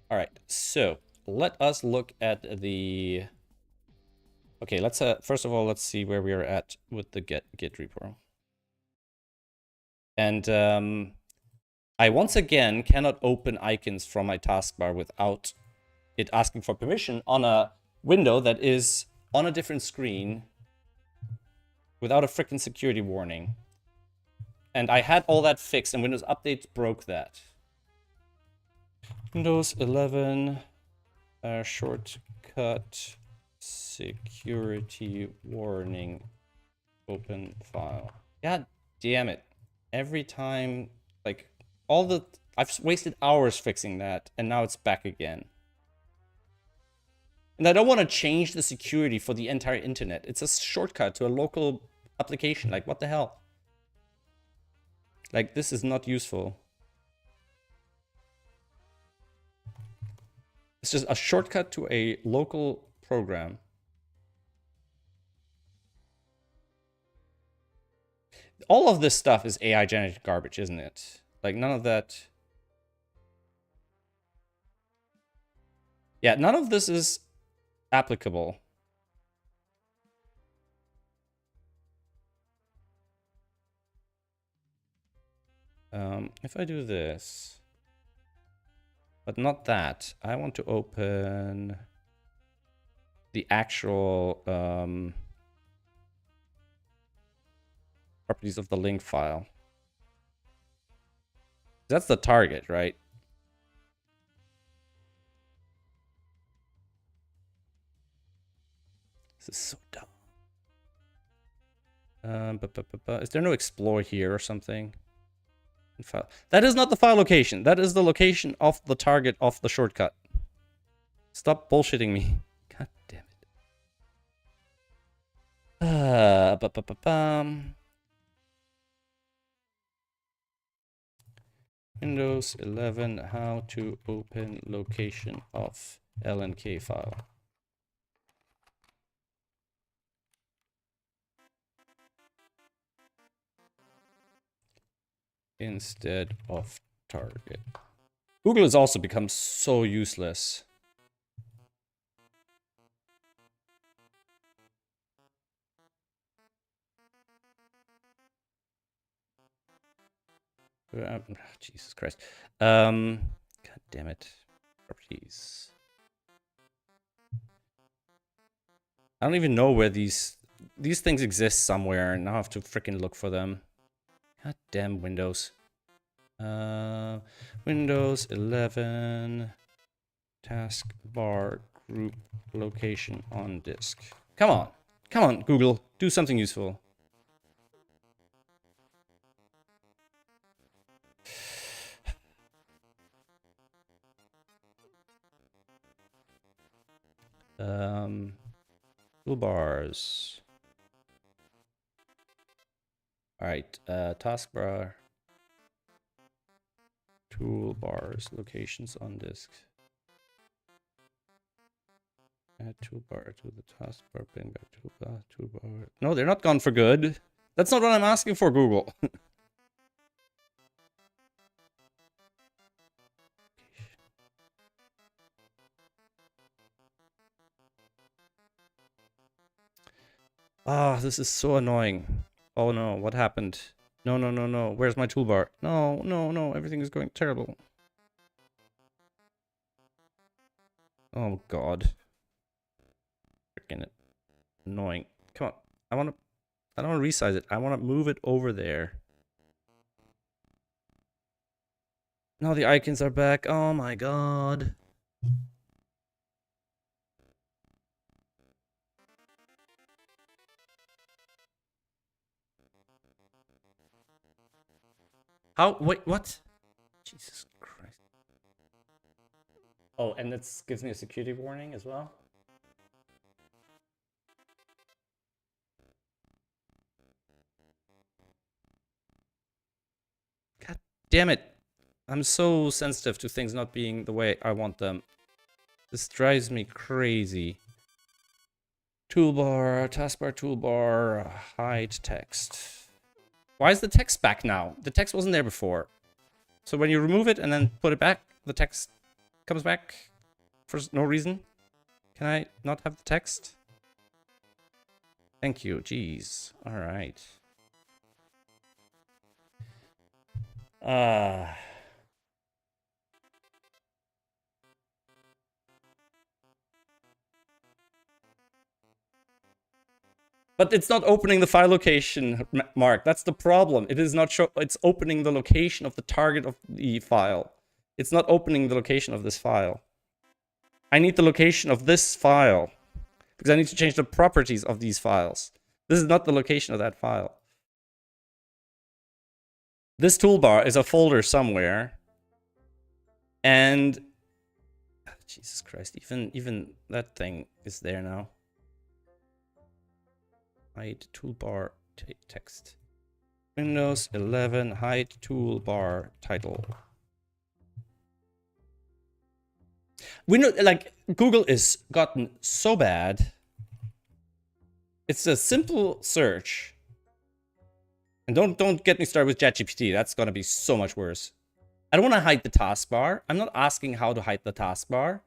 All right, so let us look at the... Okay, let's first of all, let's see where we are at with the Git repo. And I once again cannot open icons from my taskbar without it asking for permission on a window that is on a different screen without a freaking security warning. And I had all that fixed, and Windows Update broke that. Windows 11 shortcut security warning open file. God damn it. Every time, like, I've wasted hours fixing that, and now it's back again. And I don't want to change the security for the entire internet. It's a shortcut to a local application. Like, what the hell? Like, this is not useful. It's just a shortcut to a local program. All of this stuff is AI-generated garbage, isn't it? Like, none of that... Yeah, none of this is applicable. If I do this, but not that, I want to open the actual properties of the link file. That's the target, right? This is so dumb. Is there no explore here or something? File. That is not the file location. That is the location of the target of the shortcut. Stop bullshitting me. God damn it. Windows 11, how to open location of LNK file. instead of target. Google has also become so useless. Jesus Christ. God damn it. Properties. I don't even know where these things exist somewhere, and now I have to freaking look for them. God damn Windows. Windows 11 taskbar group location on disk. Come on. Come on, Google. Do something useful. Toolbars. Alright, taskbar. Toolbars, locations on disk. Add toolbar to the taskbar, bring back toolbar. No, they're not gone for good. That's not what I'm asking for, Google. Ah, this is so annoying. Oh no, what happened? No, no, no, no. Where's my toolbar? No, no, no. Everything is going terrible. Oh god. Freaking annoying. Come on. I don't want to resize it. I want to move it over there. Now the icons are back. Oh my god. How? Wait, what? Jesus Christ. Oh, and this gives me a security warning as well? God damn it. I'm so sensitive to things not being the way I want them. This drives me crazy. Toolbar, taskbar toolbar, hide text. Why is the text back now? The text wasn't there before. So when you remove it and then put it back, the text comes back for no reason? Can I not have the text? Thank you. Jeez. All right. But it's not opening the file location, Mark. That's the problem. It is not show. It's opening the location of the target of the file. It's not opening the location of this file. I need the location of this file because I need to change the properties of these files. This is not the location of that file. This toolbar is a folder somewhere, and Jesus Christ, even that thing is there now. Hide toolbar text. Windows 11 hide toolbar title. Like Google is gotten so bad. It's a simple search. And don't get me started with ChatGPT. That's gonna be so much worse. I don't want to hide the taskbar. I'm not asking how to hide the taskbar.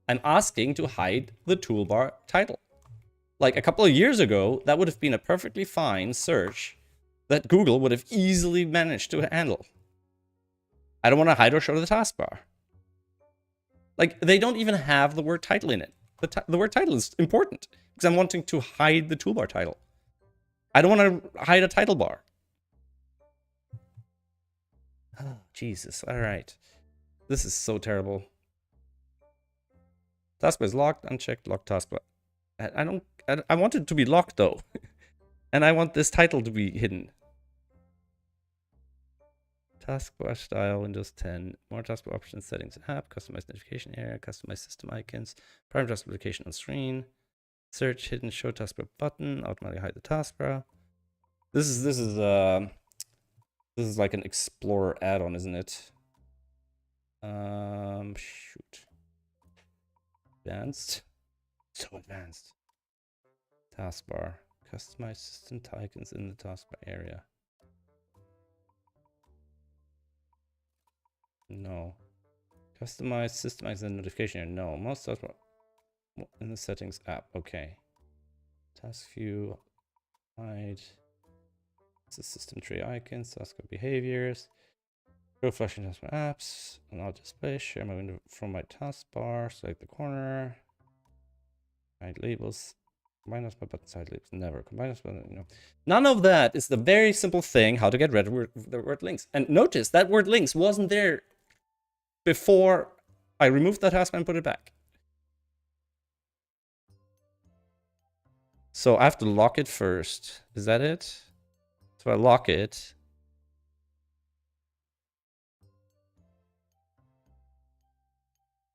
I'm asking to hide the toolbar title. Like a couple of years ago, that would have been a perfectly fine search that Google would have easily managed to handle. I don't want to hide or show the taskbar. Like, they don't even have the word title in it. The word title is important because I'm wanting to hide the toolbar title. I don't want to hide a title bar. Oh, Jesus. All right. This is so terrible. Taskbar is locked, unchecked, locked taskbar. I want it to be locked though. And I want this title to be hidden. Taskbar style, Windows 10. More taskbar options, settings app, customized notification area, customized system icons, primary taskbar location on screen, search, hidden, show taskbar button, automatically hide the taskbar. This is like an Explorer add-on, isn't it? Shoot. Advanced. So advanced. Taskbar. Customize system icons in the taskbar area. No. Customize system access notification. No. Most of in the settings app. Okay. Task view. Hide. It's a system tray icons. Task behaviors. Go flashing task apps. And I'll display. Share my window from my taskbar. Select the corner. Hide labels. Combine us by button side labels. Never. Combine us by, you know. None of that is the very simple thing how to get rid of the word links. And notice that word links wasn't there before I removed that taskbar and put it back. So I have to lock it first. Is that it? So I lock it.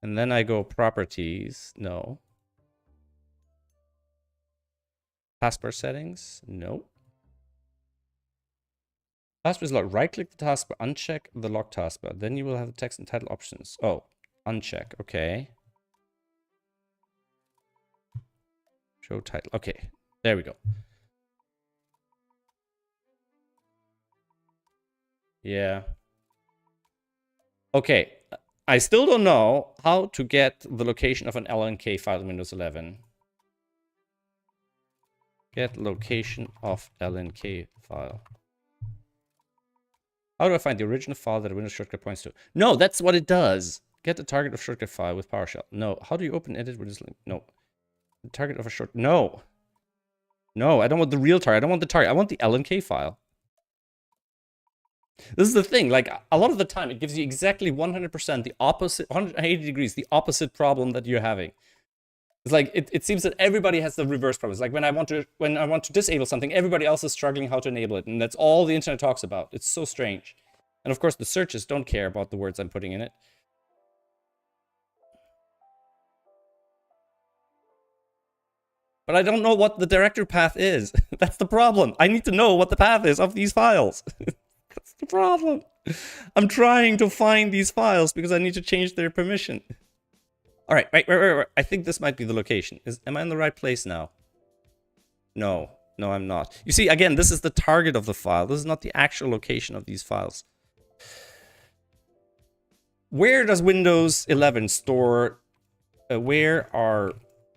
And then I go properties. No. Taskbar settings. No. Taskbar is locked. Right click the taskbar. Uncheck the lock taskbar. Then you will have the text and title options. Oh, uncheck. Okay. Show title. Okay. There we go. Yeah. Okay. I still don't know how to get the location of an LNK file in Windows 11. Get location of LNK file. How do I find the original file that a Windows shortcut points to? No, that's what it does. Get the target of shortcut file with PowerShell. No. How do you open edit with this link? No. The target of a short. No. No, I don't want the real target. I don't want the target. I want the LNK file. This is the thing. Like, a lot of the time, it gives you exactly 100% the opposite, 180 degrees, the opposite problem that you're having. It's like, it seems that everybody has the reverse problem. It's like when I want to disable something, everybody else is struggling how to enable it. And that's all the internet talks about. It's so strange. And of course, the searches don't care about the words I'm putting in it. But I don't know what the directory path is. That's the problem. I need to know what the path is of these files. That's the problem. I'm trying to find these files because I need to change their permission. All right, right. I think this might be the location. Am I in the right place now? No, I'm not. You see, again, this is the target of the file. This is not the actual location of these files. Where does Windows 11 store? Where are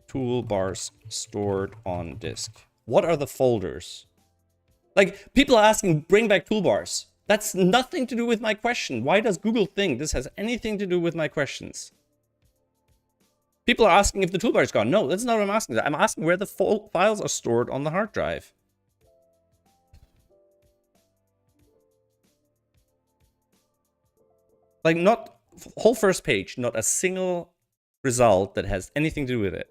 toolbars stored on disk? What are the folders? Like, people are asking, bring back toolbars. That's nothing to do with my question. Why does Google think this has anything to do with my questions? People are asking if the toolbar is gone. No, that's not what I'm asking. I'm asking where the files are stored on the hard drive. Like, not whole first page, not a single result that has anything to do with it.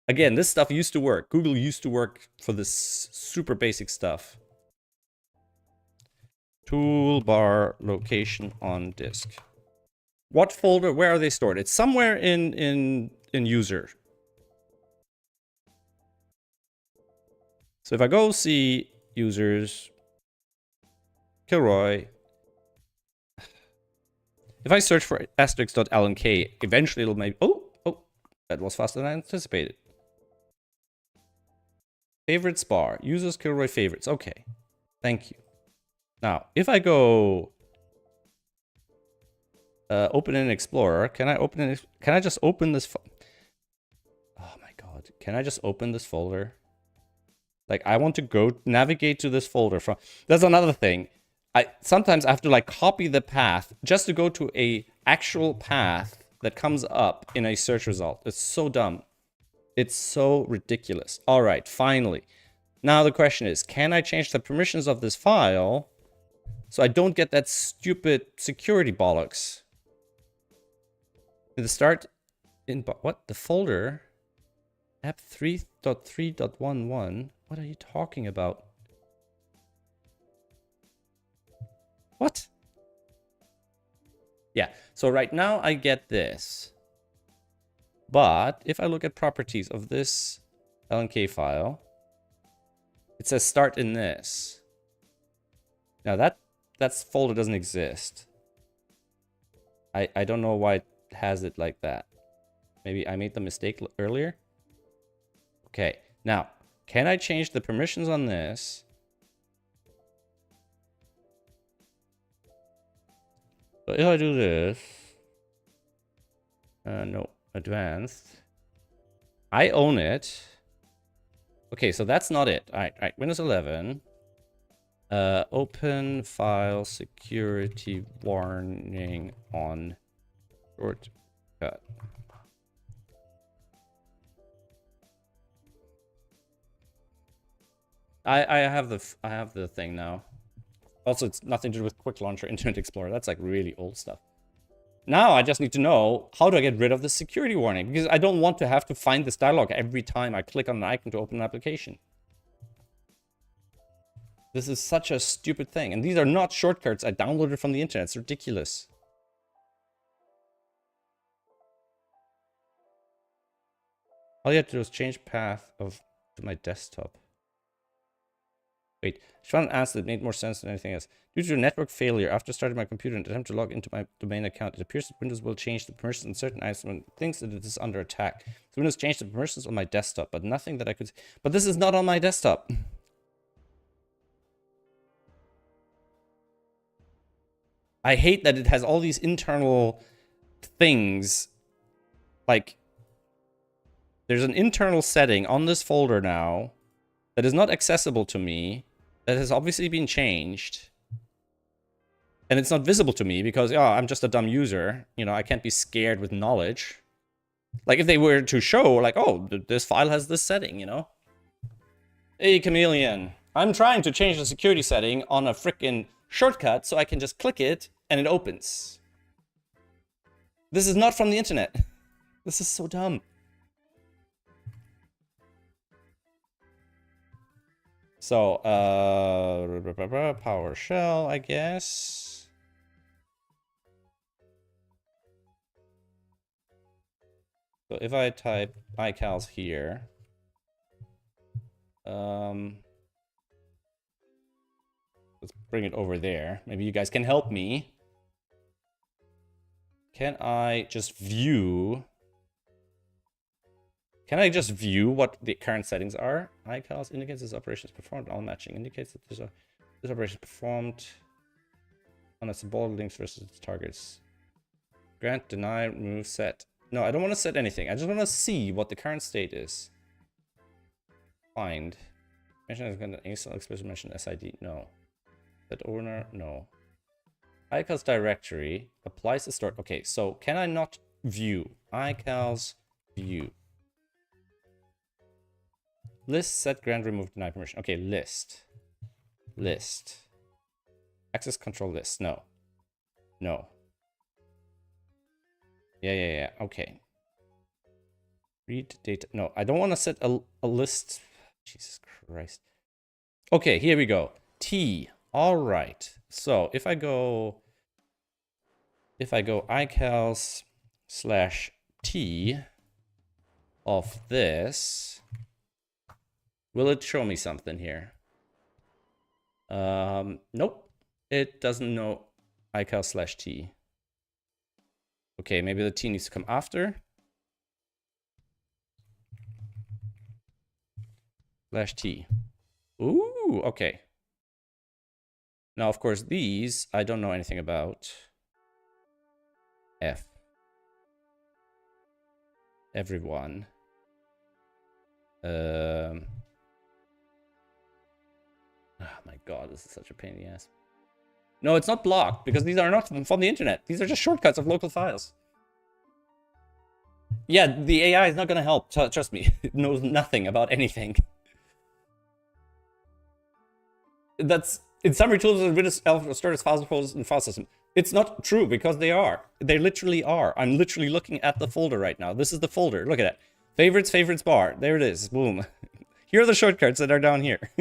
Again, this stuff used to work. Google used to work for this super basic stuff. Toolbar location on disk. What folder? Where are they stored? It's somewhere in user. So if I go see users, Kilroy. If I search for asterisk.lnk, eventually it'll maybe. Oh, that was faster than I anticipated. Favorites bar. Users Kilroy favorites. Okay. Thank you. Now, if I go open in Explorer, can I just open this? Oh my god. Can I just open this folder? Like, I want to go navigate to this folder from. That's another thing. Sometimes I have to like copy the path just to go to a actual path that comes up in a search result. It's so dumb. It's so ridiculous. All right, finally. Now the question is, can I change the permissions of this file so I don't get that stupid security bollocks? In the start, what? The folder? App 3.3.11? What are you talking about? What? Yeah, so right now I get this. But if I look at properties of this LNK file, it says start in this. Now that folder doesn't exist. I don't know why it has it like that. Maybe I made the mistake earlier. Okay, now can I change the permissions on this? So if I do this, no, advanced. I own it. Okay, so that's not it. All right, Windows 11. Open file security warning on shortcut. I have the thing now. Also, it's nothing to do with Quick Launcher Internet Explorer. That's like really old stuff. Now I just need to know, how do I get rid of the security warning? Because I don't want to have to find this dialog every time I click on an icon to open an application. This is such a stupid thing. And these are not shortcuts I downloaded from the internet. It's ridiculous. All you have to do is change path to my desktop. Wait, Sean asked it made more sense than anything else. Due to a network failure, after starting my computer and attempt to log into my domain account, it appears that Windows will change the permissions on certain items when it thinks that it is under attack. So Windows changed the permissions on my desktop, but nothing that I could... But this is not on my desktop. I hate that it has all these internal things. Like, there's an internal setting on this folder now that is not accessible to me, that has obviously been changed. And it's not visible to me because, oh, I'm just a dumb user. You know, I can't be scared with knowledge. Like, if they were to show, like, oh, this file has this setting, you know? Hey, Chameleon. I'm trying to change the security setting on a frickin' shortcut so I can just click it and it opens. This is not from the internet. This is so dumb. So, PowerShell, I guess. So if I type iCals here, let's bring it over there. Maybe you guys can help me. Can I just view what the current settings are? iCals indicates this operation is performed. All matching indicates that this operation is performed on its symbolic links versus its targets. Grant, deny, remove, set. No, I don't want to set anything. I just want to see what the current state is. Find. Mention is going to install explicit mention SID. No. Set owner. No. iCals directory applies to start. Okay, so can I not view? iCals view. List, set, grant, remove, deny permission. Okay, list. List. Access control list. No. No. Yeah. Okay. Read data. No, I don't want to set a list. Jesus Christ. Okay, here we go. T. All right. So if I go iCals /t of this, will it show me something here? Nope. It doesn't know iCals /t. Okay, maybe the T needs to come after. /t. Ooh, okay. Now, of course, these I don't know anything about. F. Everyone. Oh my god, this is such a pain in the ass. No, it's not blocked because these are not from the internet. These are just shortcuts of local files. Yeah, the AI is not going to help. Trust me. It knows nothing about anything. That's in summary tools and Windows stored as files folders in file system. It's not true because they are. They literally are. I'm literally looking at the folder right now. This is the folder. Look at that. Favorites bar. There it is. Boom. Here are the shortcuts that are down here.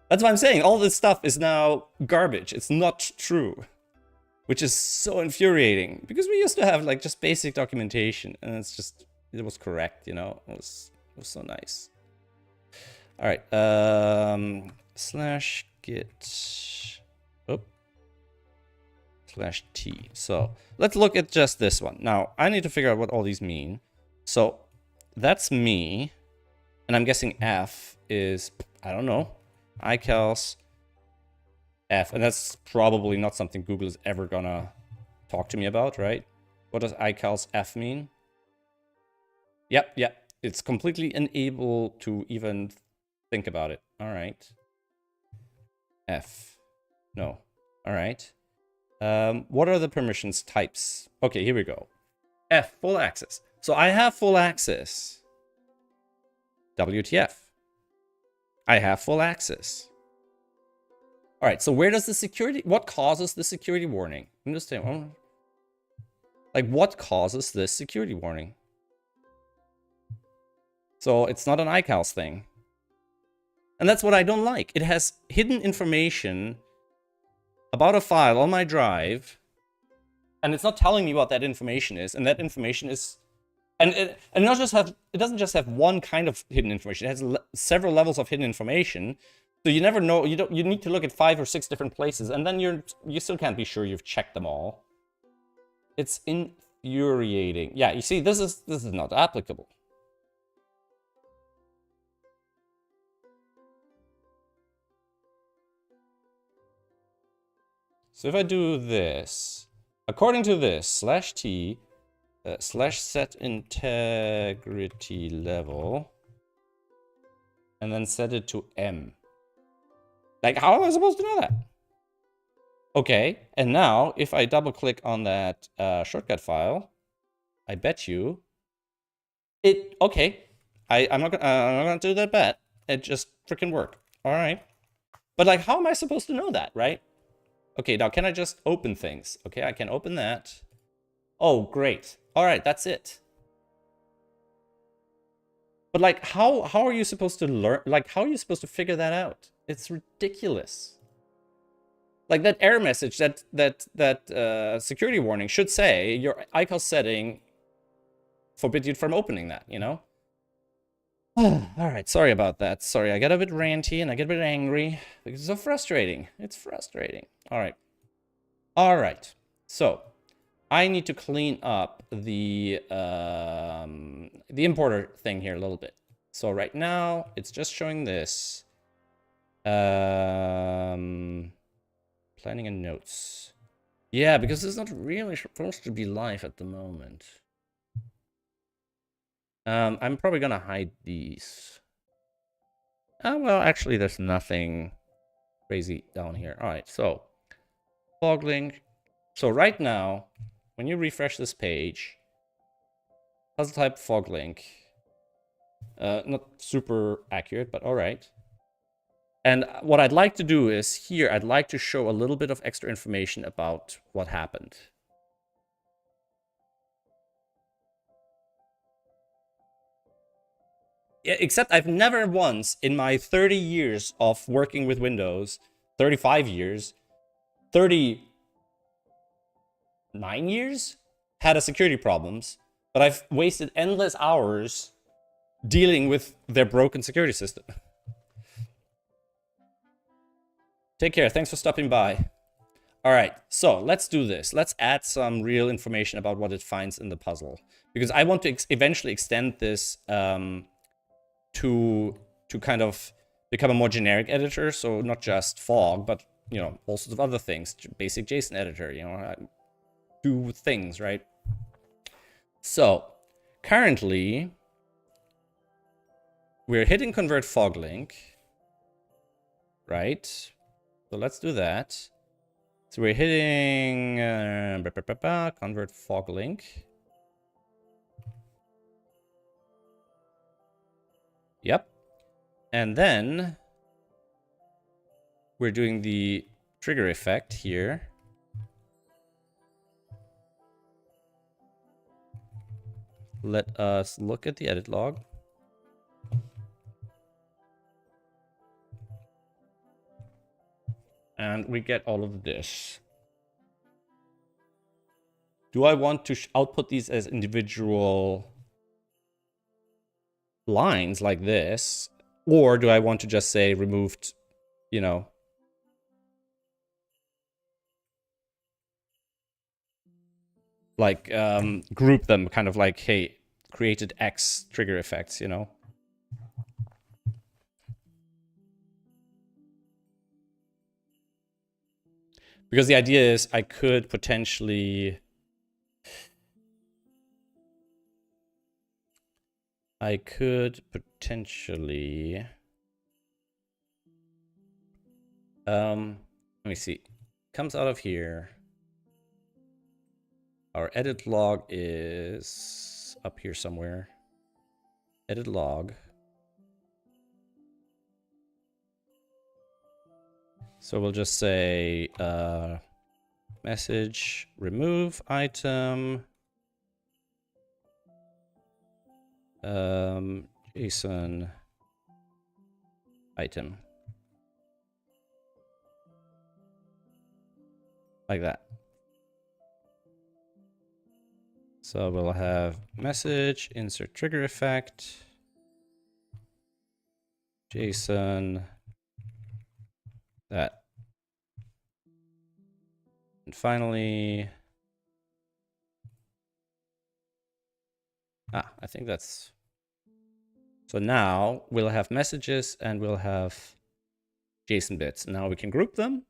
That's what I'm saying. All this stuff is now garbage. It's not true. Which is so infuriating. Because we used to have like just basic documentation. And it's just, it was correct, you know. It was so nice. Alright. /git. Oh. /t. So let's look at just this one. Now, I need to figure out what all these mean. So that's me. And I'm guessing F is, I don't know. iCals F, and that's probably not something Google is ever gonna talk to me about, right? What does iCals F mean? Yep. It's completely unable to even think about it. All right. F. No. All right. What are the permissions types? Okay, here we go. F, full access. So I have full access. WTF. I have full access. All right, so where does the security, what causes the security warning? I'm just saying, like, what causes this security warning? So it's not an iCals thing. And that's what I don't like. It has hidden information about a file on my drive, and it's not telling me what that information is. And that information is, and it doesn't just have one kind of hidden information. It has several levels of hidden information. So you never know. You need to look at 5 or 6 different places, and then you still can't be sure you've checked them all. It's infuriating. Yeah, you see, this is not applicable. So if I do this, according to this, /t /set integrity level, and then set it to M. Like, how am I supposed to know that? Okay, and now if I double click on that shortcut file, I bet you okay. I'm not gonna do that bet. It just freaking worked. All right, but like, how am I supposed to know that, right? Okay, now can I just open things? Okay, I can open that. Oh, great. All right, that's it. But like, how are you supposed to learn? Like, how are you supposed to figure that out? It's ridiculous. Like, that error message, that security warning should say your iCal setting forbid you from opening that, you know? All right, sorry about that. Sorry, I get a bit ranty and I get a bit angry because it's so frustrating. It's frustrating. All right. All right. So I need to clean up the importer thing here a little bit. So right now it's just showing this. Planning and notes. Yeah, because it's not really supposed to be live at the moment. I'm probably gonna hide these. Oh, well, actually, there's nothing crazy down here. All right, so fog link. So right now, when you refresh this page, puzzle type fog link. Not super accurate, but all right. And what I'd like to do is here, I'd like to show a little bit of extra information about what happened. Except I've never once in my 30 years of working with Windows, 35 years, 39 years, had a security problems, but I've wasted endless hours dealing with their broken security system. Take care. Thanks for stopping by. All right, so let's do this. Let's add some real information about what it finds in the puzzle, because I want to eventually extend this to kind of become a more generic editor. So not just fog, but, you know, all sorts of other things. Basic JSON editor, you know, do things, right? So currently we're hitting convert fog link, right? So let's do that. So we're hitting convert fog link. Yep. And then we're doing the trigger effect here. Let us look at the edit log. And we get all of this. Do I want to output these as individual lines like this? Or do I want to just say removed, you know, like group them, kind of like, hey, created X trigger effects, you know? Because the idea is I could potentially... let me see. Comes out of here. Our edit log is up here somewhere. Edit log. So we'll just say message remove item JSON item. Like that. So we'll have message, insert trigger effect, JSON, that. And finally, I think that's... So now we'll have messages and we'll have JSON bits. Now we can group them.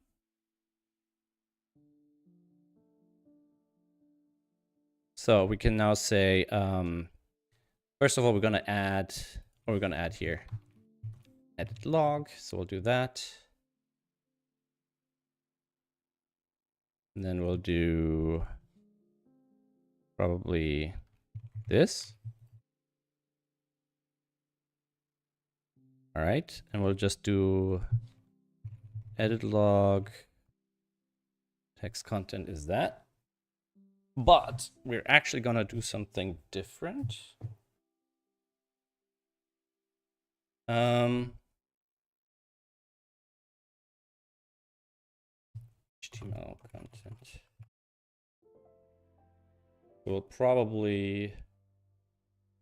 So we can now say, first of all, we're going to add here, edit log. So we'll do that. And then we'll do probably this. All right. And we'll just do edit log. Text content is that. But we're actually going to do something different. HTML content. We'll probably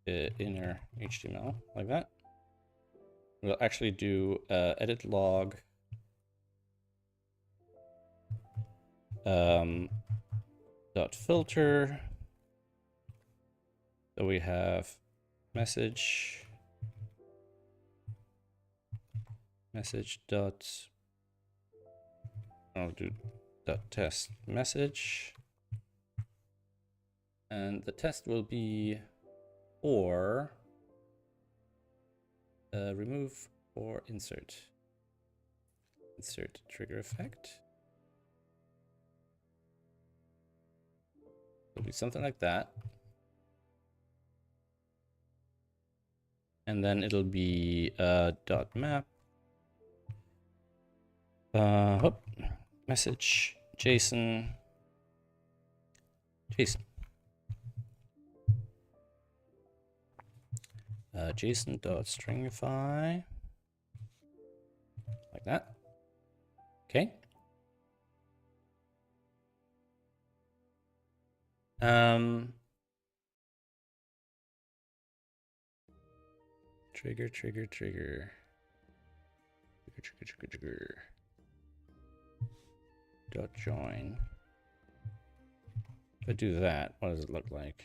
inner HTML like that. We'll actually do edit log dot filter. So we have message dot, I'll do dot test message, and the test will be or remove or insert trigger effect. It'll be something like that. And then it'll be dot map message JSON JSON dot stringify like that. Okay. Trigger dot join. If I do that, what does it look like?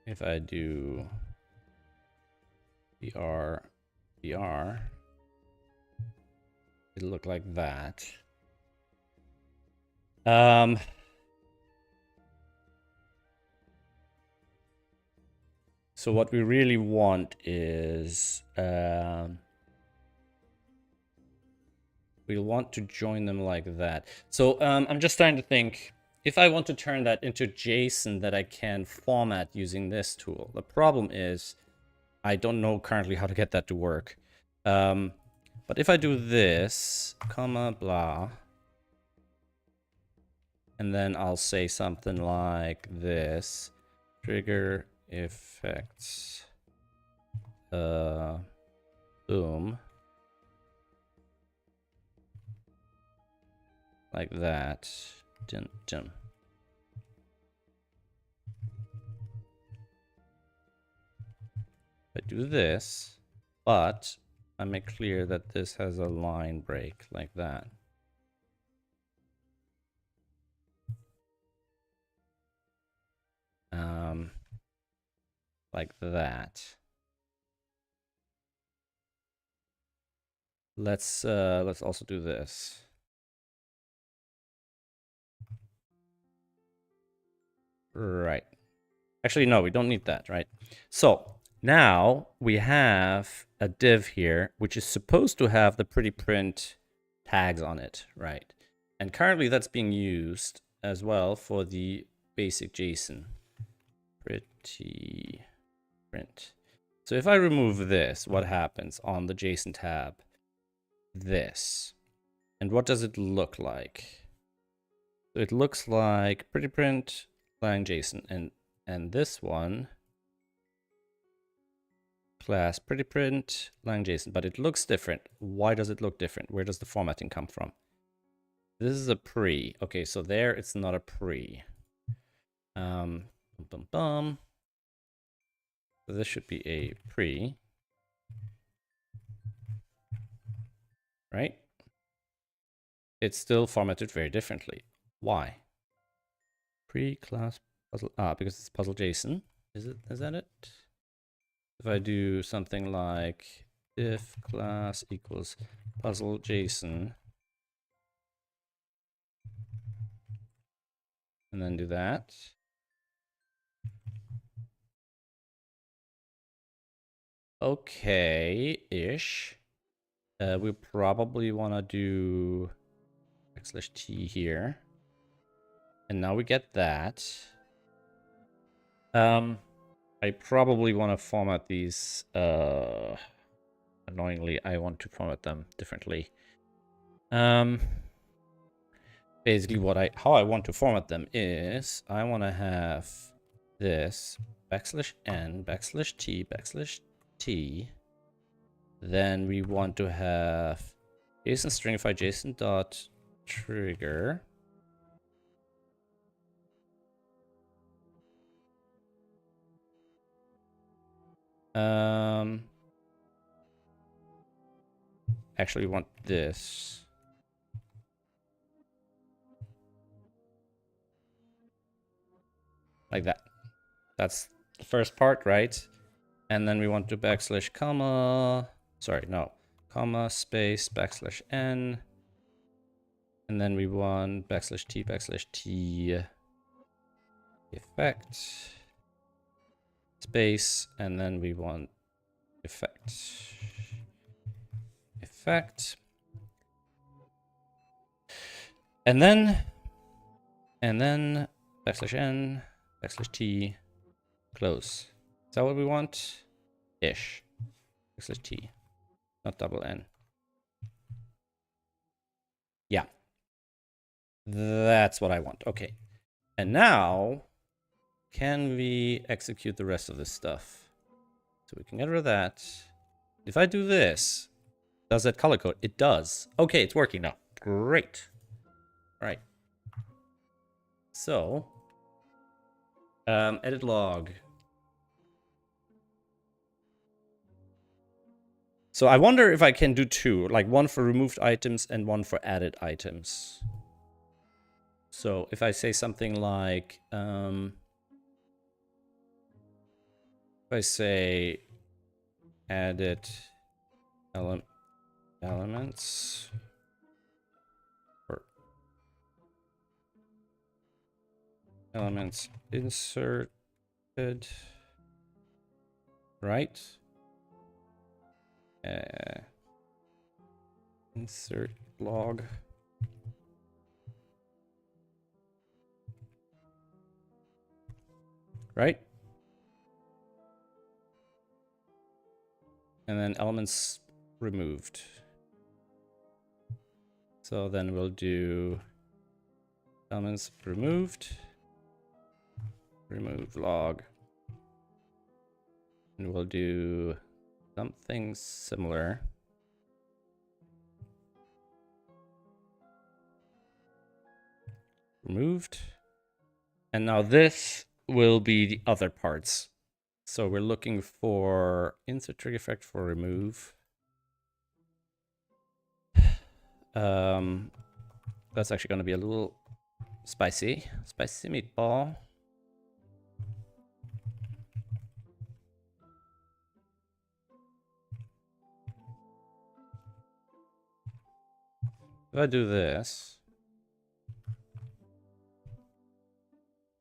If I do BR, it'll look like that. So what we really want is we want to join them like that. So I'm just trying to think, if I want to turn that into JSON that I can format using this tool. The problem is I don't know currently how to get that to work. But if I do this, comma, blah, and then I'll say something like this, trigger effects, boom, like that, dun, dun. I do this, but I make clear that this has a line break like that. Like that. Let's also do this. Right. Actually, no, we don't need that, right? So now we have a div here, which is supposed to have the pretty print tags on it, right? And currently that's being used as well for the basic JSON. Pretty print. So if I remove this, what happens on the JSON tab? This. And what does it look like? So it looks like pretty print lang JSON, and this one class pretty print lang JSON, but it looks different. Why does it look different? Where does the formatting come from? This is a pre. Okay, so there it's not a pre. Bum, bum. So this should be a pre, right? It's still formatted very differently. Why? Pre-class puzzle. Because it's puzzle JSON. Is that it? If I do something like if class equals puzzle JSON, and then do that. Okay-ish. We probably want to do \t here. And now we get that. I probably want to format these. Annoyingly, I want to format them differently. Basically, how I want to format them is I want to have this \n\t. Then we want to have JSON stringify JSON dot trigger. Actually, we want this. Like that. That's the first part, right? And then we want to comma, comma, space, \n. And then we want \t, effect, space, and then we want effect. And then \n, \t, close. Is that what we want? Ish. \t, not double N. Yeah. That's what I want. Okay. And now, can we execute the rest of this stuff? So we can get rid of that. If I do this, does that color code? It does. Okay, it's working now. Great. All right. So, edit log. So I wonder if I can do two, like one for removed items and one for added items. So if I say something like, if I say added elements, or elements inserted, right? Insert log. Right? And then elements removed. So then we'll do elements removed, remove log. And we'll do something similar. Removed. And now this will be the other parts. So we're looking for insert trigger effect for remove. That's actually going to be a little spicy. Spicy meatball. If I do this,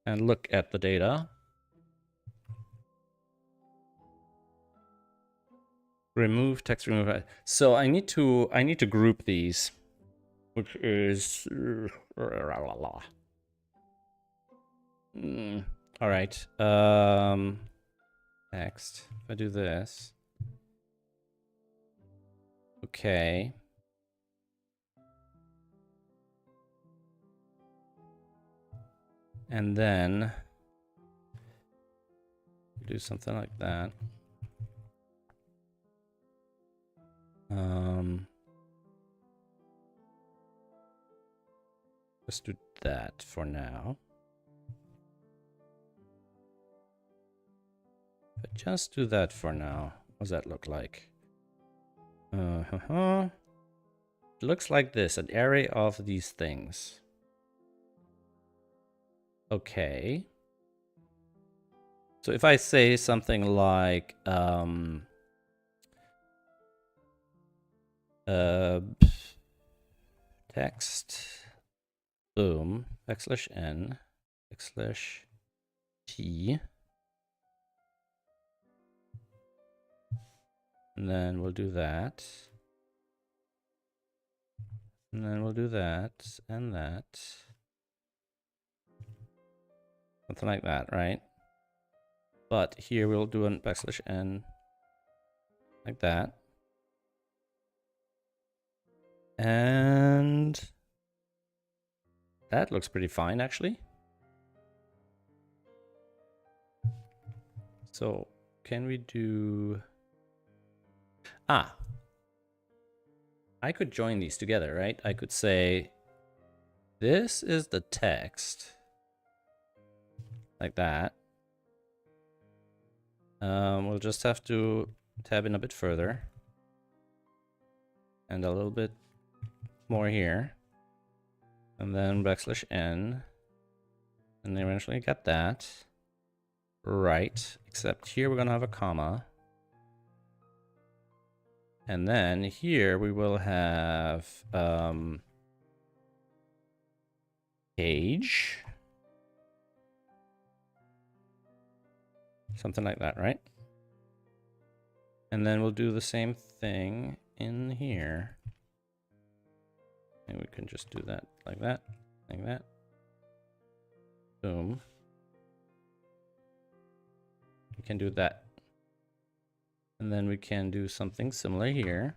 and look at the data. Remove text, remove. So I need to group these, which is all right. Next, if I do this, okay. And then do something like that. Let's do that for now. But just do that for now. What does that look like? It looks like this, an array of these things. Okay. So if I say something like text boom \n /t, and then we'll do that, and then we'll do that and that, something like that, right? But here we'll do an \n like that. And that looks pretty fine, actually. So can we do... I could join these together, right? I could say, this is the text. Like that. We'll just have to tab in a bit further. And a little bit more here. And then \n. And then eventually get that. Right. Except here we're going to have a comma. And then here we will have page. Something like that, right? And then we'll do the same thing in here. And we can just do that like that, like that. Boom. We can do that. And then we can do something similar here.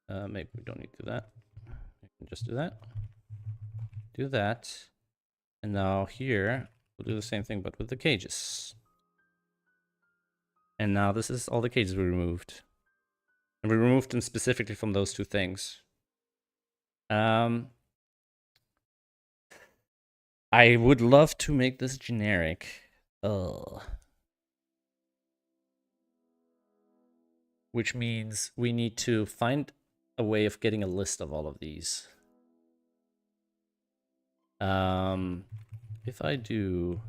Maybe we don't need to do that. We can just do that. Do that. And now here, we'll do the same thing, but with the cages. And now this is all the cages we removed. And we removed them specifically from those two things. I would love to make this generic. Which means we need to find a way of getting a list of all of these. If I do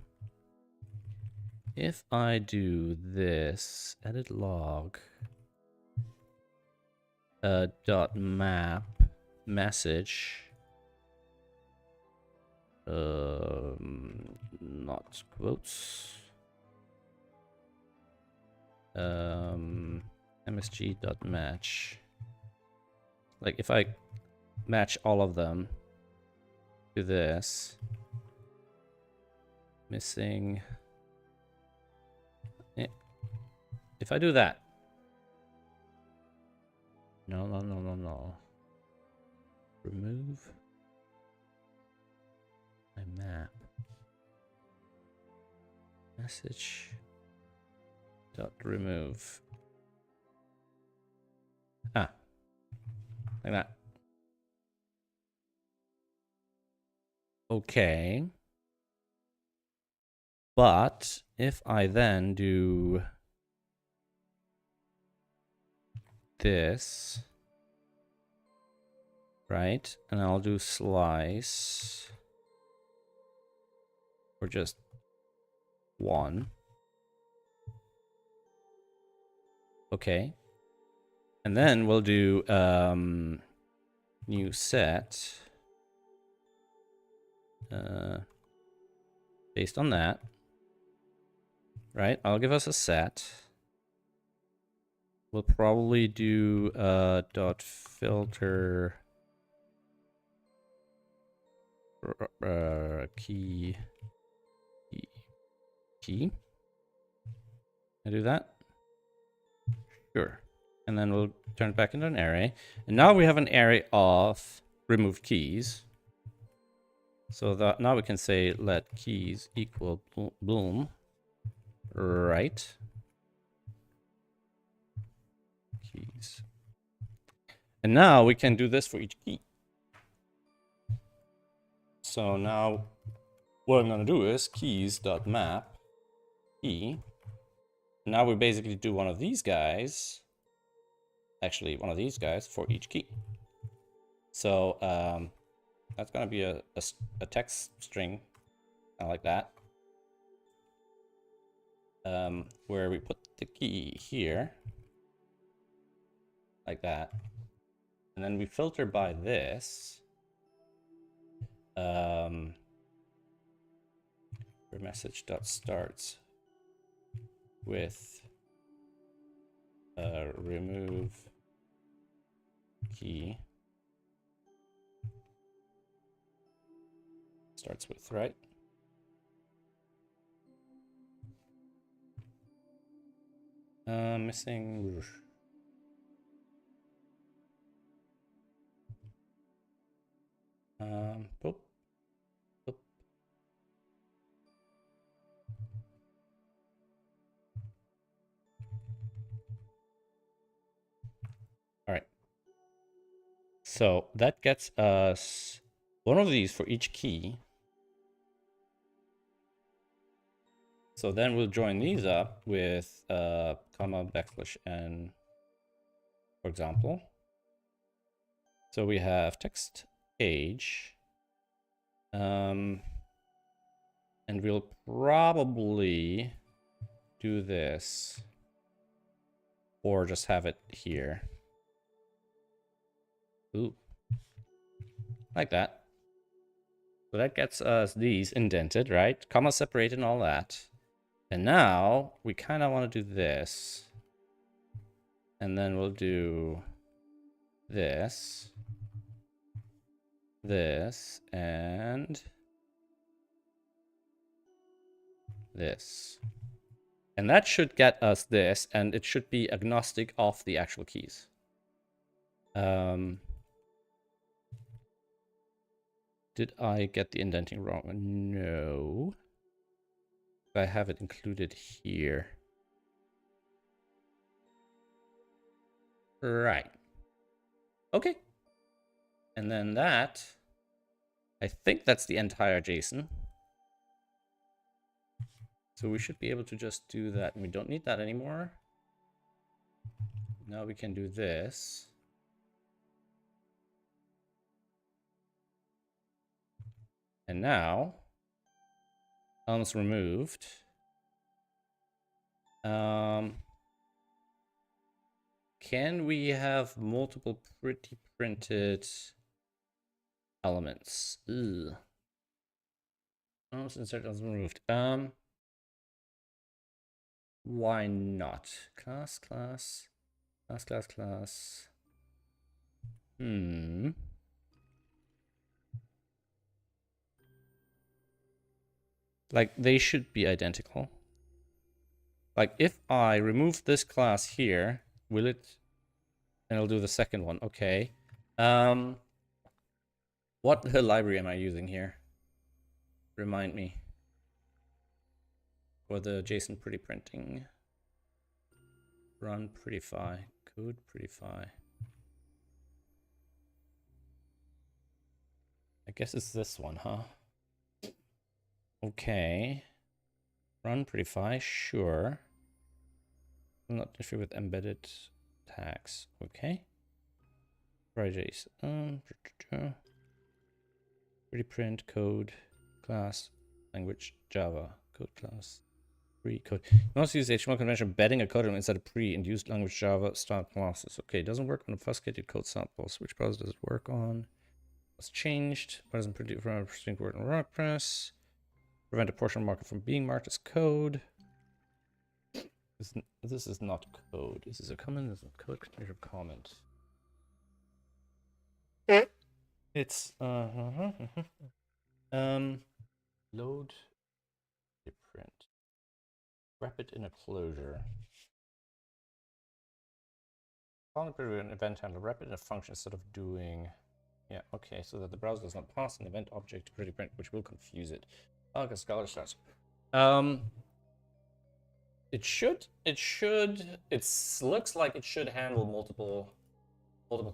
this, edit log, dot map message, not quotes, msg dot match. Like if I match all of them to this, missing. If I do that, no. Remove my map message dot remove. Like that. Okay. But if I then do this, right? And I'll do slice for just one. Okay. And then we'll do new set based on that, right? I'll give us a set. We'll probably do dot filter key. I do that? Sure. And then we'll turn it back into an array. And now we have an array of removed keys. So that now we can say let keys equal bloom, right? Keys. And now we can do this for each key. So now what I'm going to do is keys.map key. Now we basically do one of these guys. Actually, one of these guys for each key. So that's going to be a text string, kind of like that. Where we put the key here, like that. And then we filter by this. Where message.starts with remove key. Starts with, right? Missing. Boop. Boop. All right. So that gets us one of these for each key. So then we'll join these up with comma backslash n, for example. So we have text age. And we'll probably do this or just have it here. Ooh. Like that. So that gets us these indented, right? Comma separated and all that. And now we kind of want to do this. And then we'll do this, this, and this. And that should get us this, and it should be agnostic of the actual keys. Did I get the indenting wrong? No. I have it included here. Right. Okay. And then that, I think that's the entire JSON. So we should be able to just do that. And we don't need that anymore. Now we can do this. And now, elements removed. Can we have multiple pretty printed elements? Ugh. Elements insert elements removed. Why not? Class. Like, they should be identical. Like, if I remove this class here, will it... And I'll do the second one. Okay. What library am I using here? Remind me. For the JSON pretty printing. Run prettify. Code prettify. I guess it's this one, huh? Okay. Run prettify, sure. I'm not sure with embedded tags. Okay. Try JSON. Pretty print code class language Java code class pre code. You must use HTML convention embedding a code element instead of pre-induced language Java style classes. Okay, it doesn't work on obfuscated code samples. Which browser does it work on? was changed. What doesn't produce from a distinct word in WordPress? Prevent a portion markup from being marked as code. This is not code. This is a comment. This is a code container comment. It's load print. Wrap it in a closure. Calling an event handler. Wrap it in a function instead of doing. Yeah, okay, so that the browser does not pass an event object to pretty print, which will confuse it. Oh, Scholar starts. It looks like it should handle multiple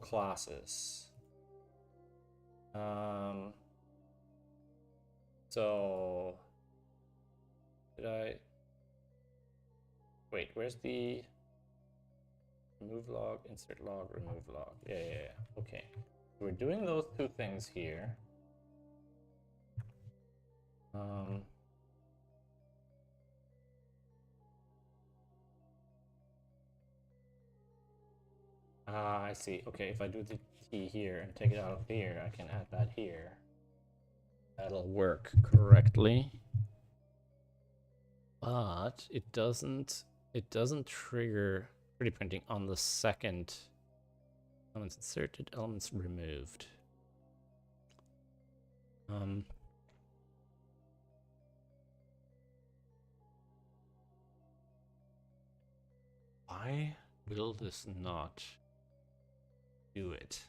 classes. So did I wait, where's the remove log, insert log, remove log? Yeah. Okay. We're doing those two things here. I see. Okay, if I do the T here and take it out of here, I can add that here. That'll work correctly. But it doesn't trigger pretty printing on the second elements inserted, elements removed. Why will this not do it?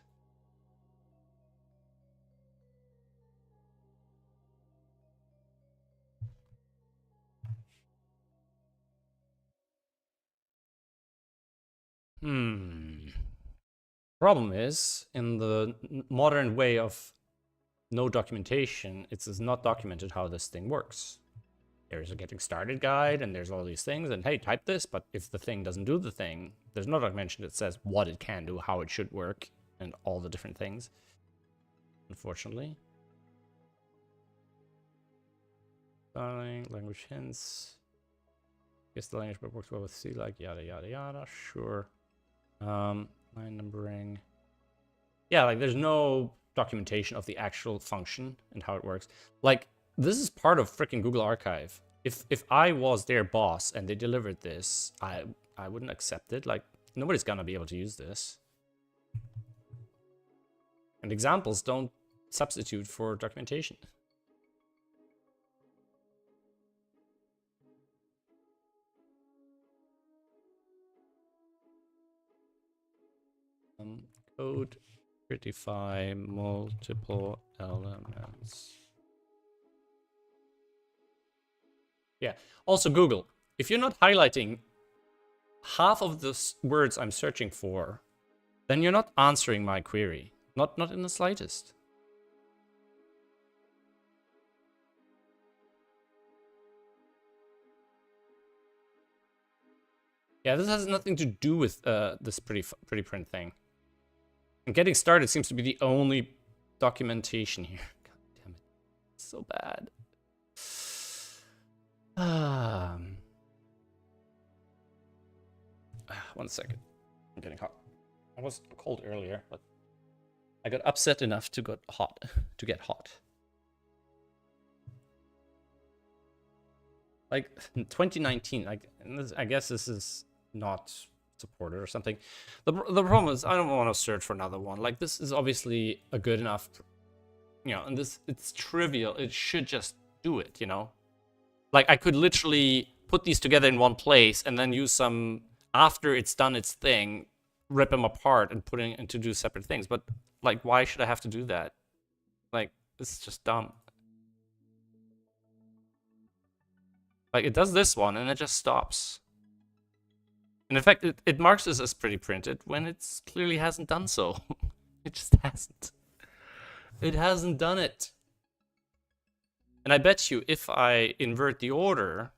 Problem is, in the modern way of no documentation, it's not documented how this thing works. There's a getting started guide and there's all these things and hey, type this, but if the thing doesn't do the thing, there's no documentation that says what it can do, how it should work, and all the different things, unfortunately. Styling, language hints. Guess the language works well with C, like yada yada yada, sure. Line numbering. Yeah, like there's no documentation of the actual function and how it works. Like, this is part of freaking Google Archive. If I was their boss and they delivered this, I wouldn't accept it. Like, nobody's gonna be able to use this. And examples don't substitute for documentation. Code prettify multiple elements. Yeah. Also, Google, if you're not highlighting half of the words I'm searching for, then you're not answering my query. Not in the slightest. Yeah, this has nothing to do with this pretty print thing. And getting started seems to be the only documentation here. God damn it. It's so bad. One second. I'm getting hot. I was cold earlier, but I got upset enough to get hot. Like 2019, like I guess this is not supported or something. The problem is I don't want to search for another one. Like, this is obviously a good enough, you know, and it's trivial. It should just do it, you know. Like, I could literally put these together in one place and then use some, after it's done its thing, rip them apart and put it into do separate things. But like, why should I have to do that? Like, this is just dumb. Like, it does this one and it just stops. And in fact, it marks this as pretty printed when it clearly hasn't done so. It just hasn't. It hasn't done it. And I bet you if I invert the order,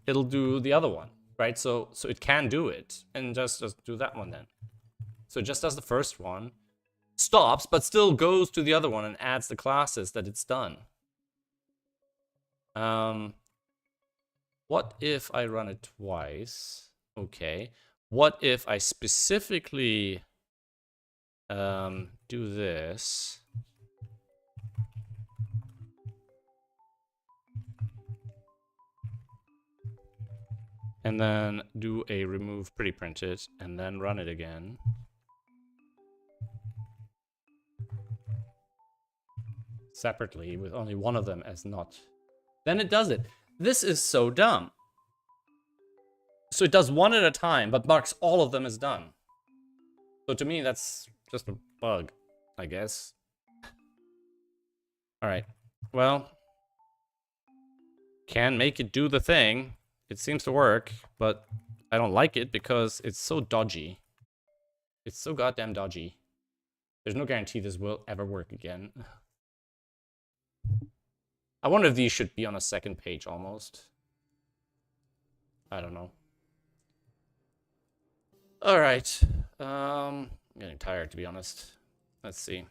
it'll do the other one, right? So it can do it, and just do that one then. So it just does the first one, stops, but still goes to the other one and adds the classes that it's done. What if I run it twice? Okay. What if I specifically do this. And then do a remove pretty printed, and then run it again. Separately, with only one of them as not. Then it does it. This is so dumb. So it does one at a time, but marks all of them as done. So to me, that's just a bug, I guess. Alright, well, can make it do the thing. It seems to work, but I don't like it because it's so dodgy. It's so goddamn dodgy. There's no guarantee this will ever work again. I wonder if these should be on a second page almost. I don't know. Alright. I'm getting tired, to be honest. Let's see.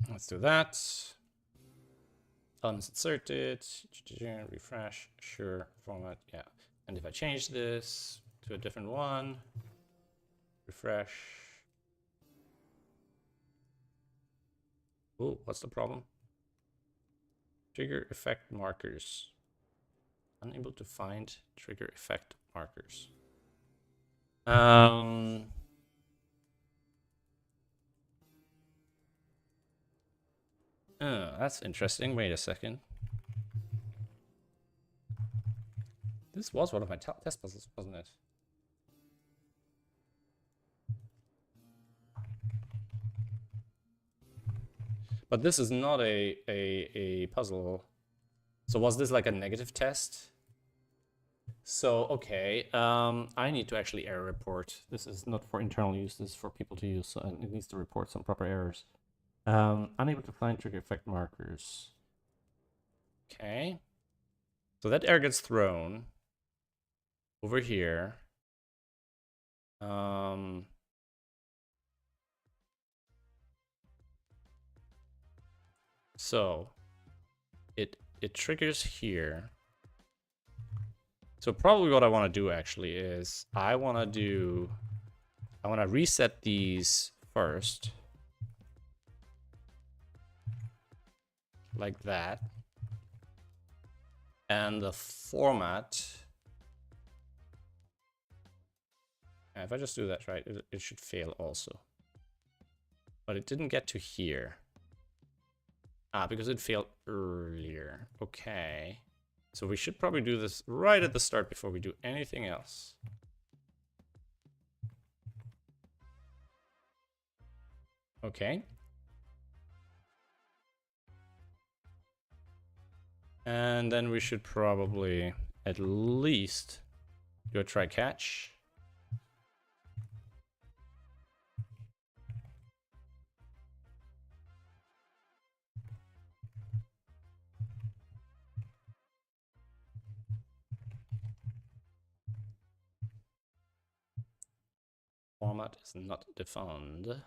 Let's do that. Insert it. Refresh. Sure. Format. Yeah. And if I change this to a different one, refresh. Oh, what's the problem? Trigger effect markers. Unable to find trigger effect markers. That's interesting. Wait a second. This was one of my test puzzles, wasn't it? But this is not a puzzle. So was this like a negative test? So, okay, I need to actually error report. This is not for internal use, this is for people to use, so it needs to report some proper errors. Unable to find trigger effect markers. Okay. So that error gets thrown over here. So it triggers here. So probably what I want to do actually is I want to reset these first. Like that. And the format, if I just do that right, it should fail also. But it didn't get to here. Because it failed earlier. Okay. So we should probably do this right at the start before we do anything else. Okay. And then we should probably at least do a try catch. Format is not defined.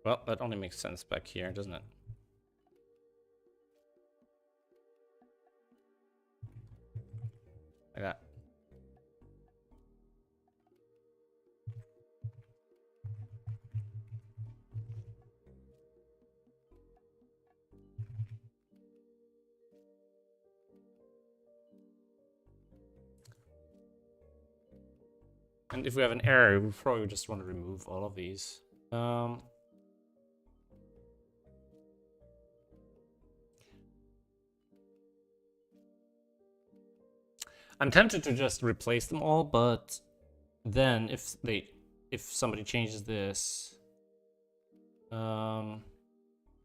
Well, that only makes sense back here, doesn't it? Like that. And if we have an error, we probably just want to remove all of these. I'm tempted to just replace them all, but then if somebody changes this, I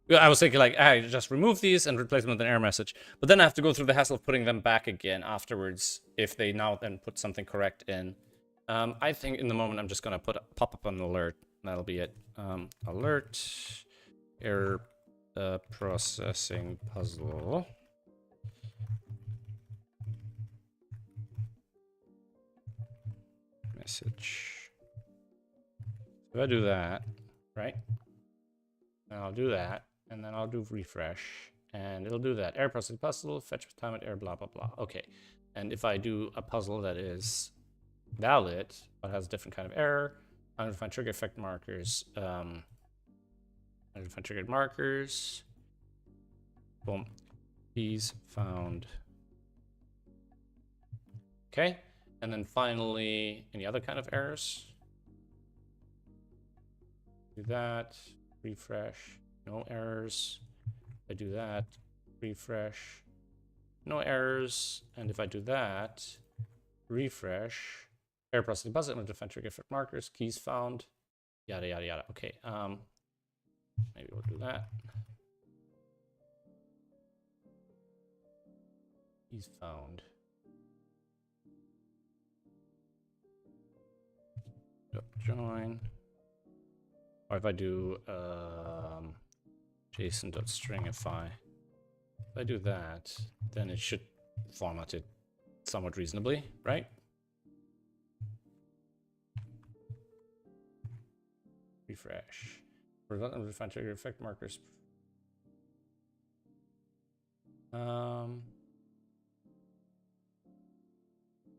was thinking like, I just remove these and replace them with an error message, but then I have to go through the hassle of putting them back again afterwards if they now then put something correct in. I think in the moment I'm just gonna pop up an alert. That'll be it. Alert error processing puzzle. message. If I do that, right? Then I'll do that, and then I'll do refresh, and it'll do that. Error processing puzzle, fetch with time at error, blah, blah, blah. Okay. And if I do a puzzle that is valid, but has a different kind of error, I'm going to find trigger effect markers. I'm going to find triggered markers. Boom. Keys found. Okay. And then finally, any other kind of errors? Do that. Refresh. No errors. I do that. Refresh. No errors. And if I do that, refresh. Error processing puzzle. I'm going to define trigger effect markers. Keys found. Yada, yada, yada. Okay. Maybe we'll do that. Keys found. Join. Or if I do JSON.stringify, if I do that, then it should format it somewhat reasonably, right? Refresh. Refine trigger effect markers.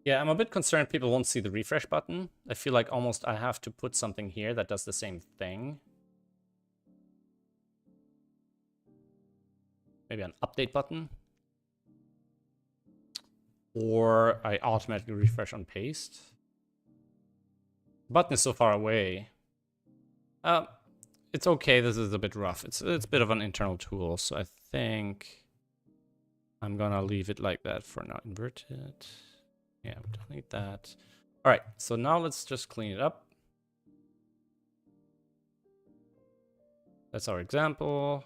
Yeah, I'm a bit concerned people won't see the refresh button. I feel like almost I have to put something here that does the same thing. Maybe an update button. Or I automatically refresh on paste. The button is so far away. It's okay, this is a bit rough. It's a bit of an internal tool, so I think I'm gonna leave it like that for now. Invert it. Yeah, we don't need that. All right, so now let's just clean it up. That's our example.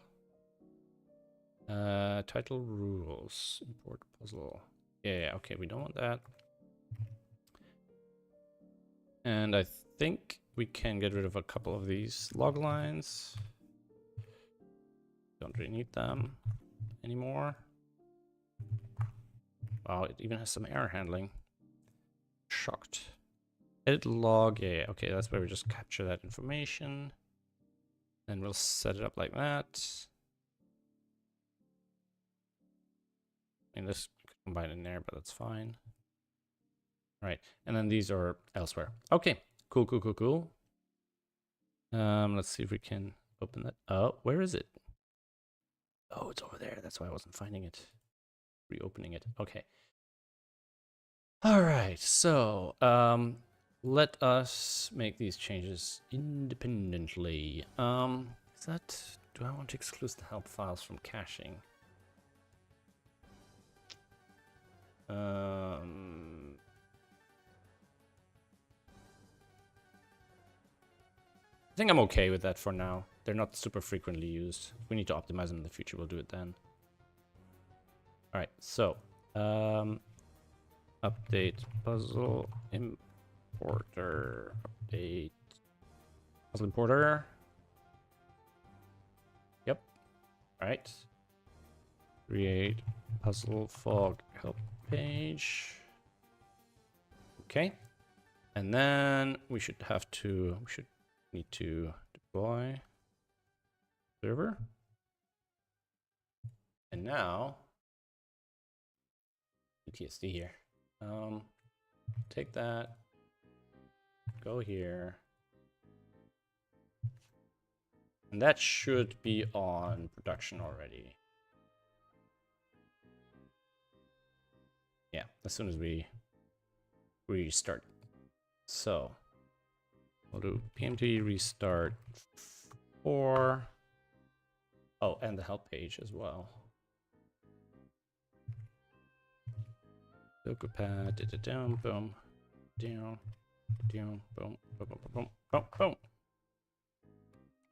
Title rules, import puzzle. Yeah, okay, we don't want that. And I think we can get rid of a couple of these log lines. Don't really need them anymore. Wow, it even has some error handling. Shocked. Edit log, yeah, okay, that's where we just capture that information. And we'll set it up like that. I mean, this could combine in there, but that's fine. All right, and then these are elsewhere. Okay, cool, cool, cool, cool. Let's see if we can open that. Oh, where is it? Oh, it's over there. That's why I wasn't finding it. Reopening it. Okay. All right, so let us make these changes independently. Is that, do I want to exclude the help files from caching? I think I'm okay with that for now. They're not super frequently used. If we need to optimize them in the future, we'll do it then. All right, so update puzzle importer. Update puzzle importer. Yep. All right. Create puzzle fog help page. Okay. And then we should need to deploy server. And now PTSD here. Take that, go here, and that should be on production already. Yeah, as soon as we restart. So we'll do pmt restart 4. Oh, and the help page as well. SudokuPad, down, boom, down, boom, boom, boom, boom, boom, boom.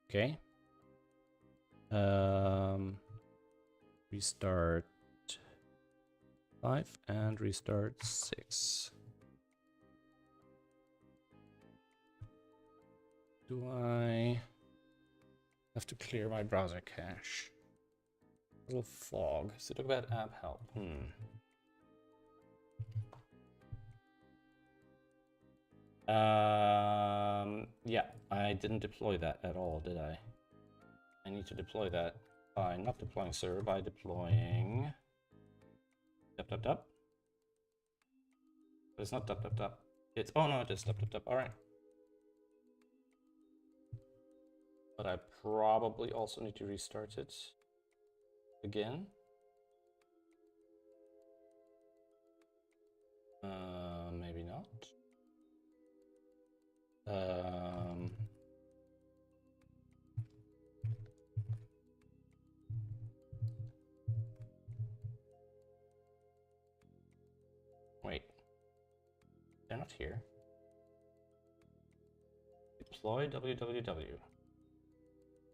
Okay. Restart 5 and restart 6. Do I have to clear my browser cache? A little fog. SudokuPad app help. Yeah, I didn't deploy that at all, did I? I need to deploy that by not deploying server, by deploying dup. But it's not dup. It's, oh no, it is dup. All right. But I probably also need to restart it again. Maybe not. Wait, they're not here. Deploy www.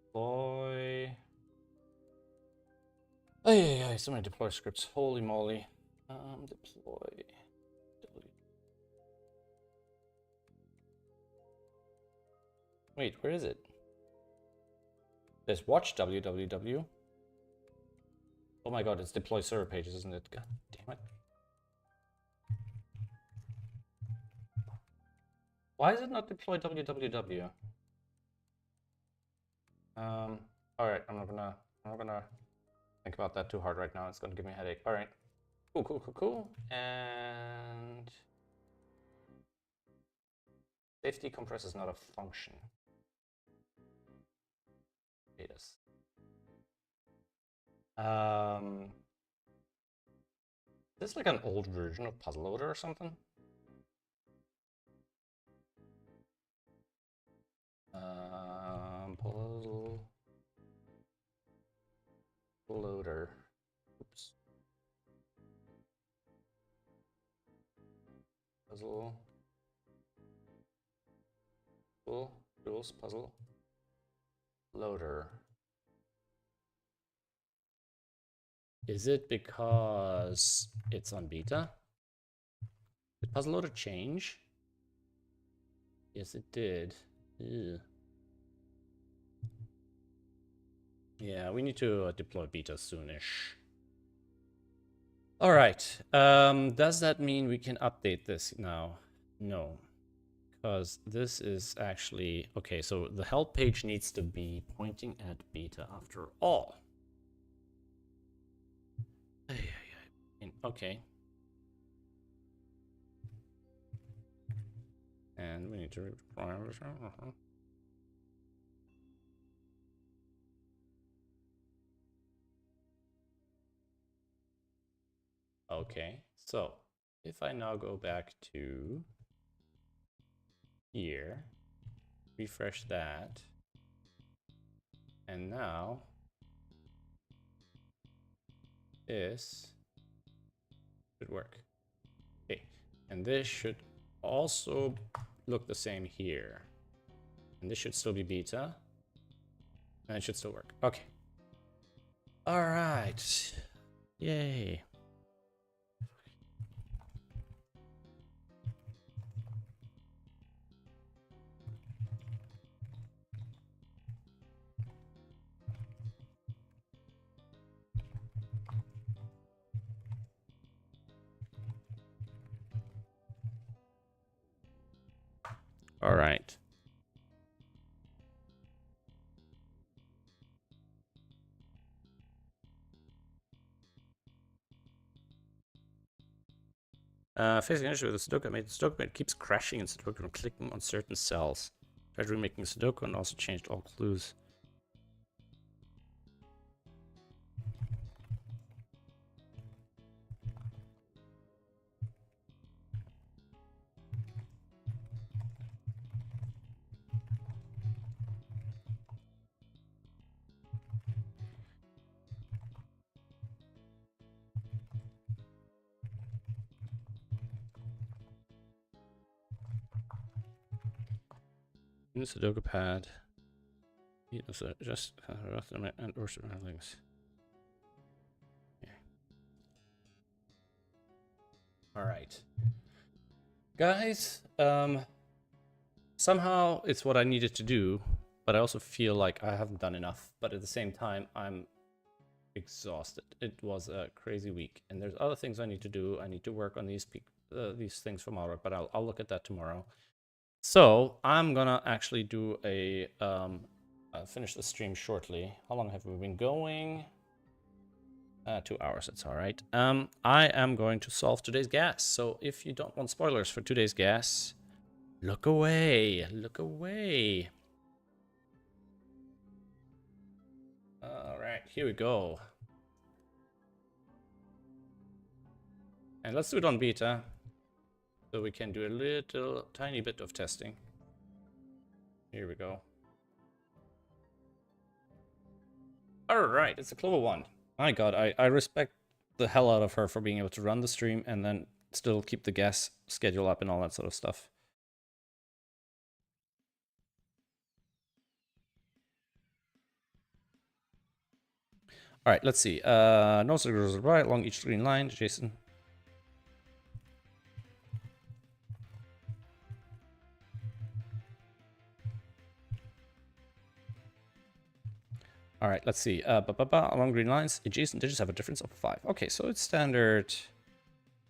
Deploy. Oh yeah, so many deploy scripts. Holy moly. Deploy. Wait, where is it? There's watch www. Oh my god, it's deploy server pages, isn't it? God damn it. Why is it not deploy www? All right, I'm not gonna think about that too hard right now. It's gonna give me a headache. All right, cool. And safety compress is not a function. It is. Is this like an old version of Puzzle Loader or something? Puzzle Loader. Oops. Puzzle. Rules Puzzle Loader. Is it because it's on beta? Did Puzzle Loader change? Yes, it did. Ew. Yeah, we need to deploy beta soonish. All right. Does that mean we can update this now? No, because this is actually okay. So the help page needs to be pointing at beta after all. Okay. And we need to okay, so if I now go back to here, refresh that, and now this should work. Okay, and this should also look the same here. And this should still be beta. And it should still work. Okay. All right. Yay. All right. Facing an issue with the SudokuPad, SudokuPad keeps crashing in Sudoku when clicking on certain cells. Tried remaking Sudoku and also changed all clues. In SudokuPad, just and or surroundings. All right, guys. Somehow it's what I needed to do, but I also feel like I haven't done enough. But at the same time, I'm exhausted. It was a crazy week, and there's other things I need to do. I need to work on these things from our work, but I'll look at that tomorrow. So I'm gonna actually do a finish the stream shortly. How long have we been going? 2 hours. It's all right. I am going to solve today's gas. So if you don't want spoilers for today's gas, look away. Look away. All right, here we go. And let's do it on beta, so we can do a little tiny bit of testing. Here we go. All right, it's a clever one. My God, I respect the hell out of her for being able to run the stream and then still keep the gas schedule up and all that sort of stuff. All right, let's see. No circles right along each green line, Jason. All right, let's see. Along green lines, adjacent digits have a difference of 5. Okay, so it's standard.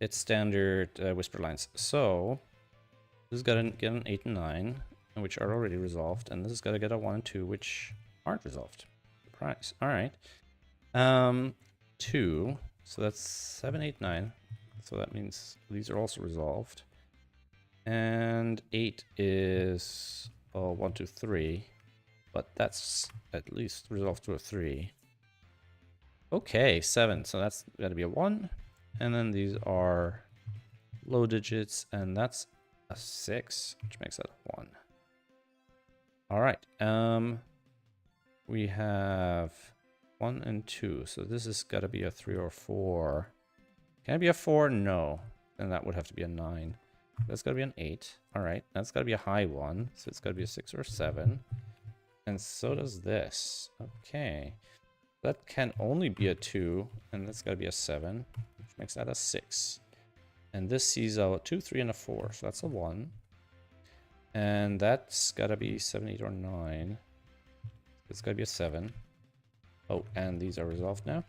It's standard whisper lines. So this is gonna get an 8 and 9, which are already resolved, and this is gonna get a 1 and 2, which aren't resolved. Surprise. All right. 2. So that's 7, 8, 9. So that means these are also resolved. And 8 is 1, 2, 3. But that's at least resolved to a 3. Okay, 7. So that's got to be a 1. And then these are low digits, and that's a 6, which makes that a 1. All right. We have 1 and 2. So this has got to be a 3 or 4. Can it be a 4? No. Then that would have to be a 9. That's got to be an 8. All right. That's got to be a high 1. So it's got to be a 6 or 7. And so does this. Okay. That can only be a 2. And that's got to be a 7. Which makes that a 6. And this sees a 2, 3, and a 4. So that's a 1. And that's got to be 7, 8, or 9. It's got to be a 7. Oh, and these are resolved now.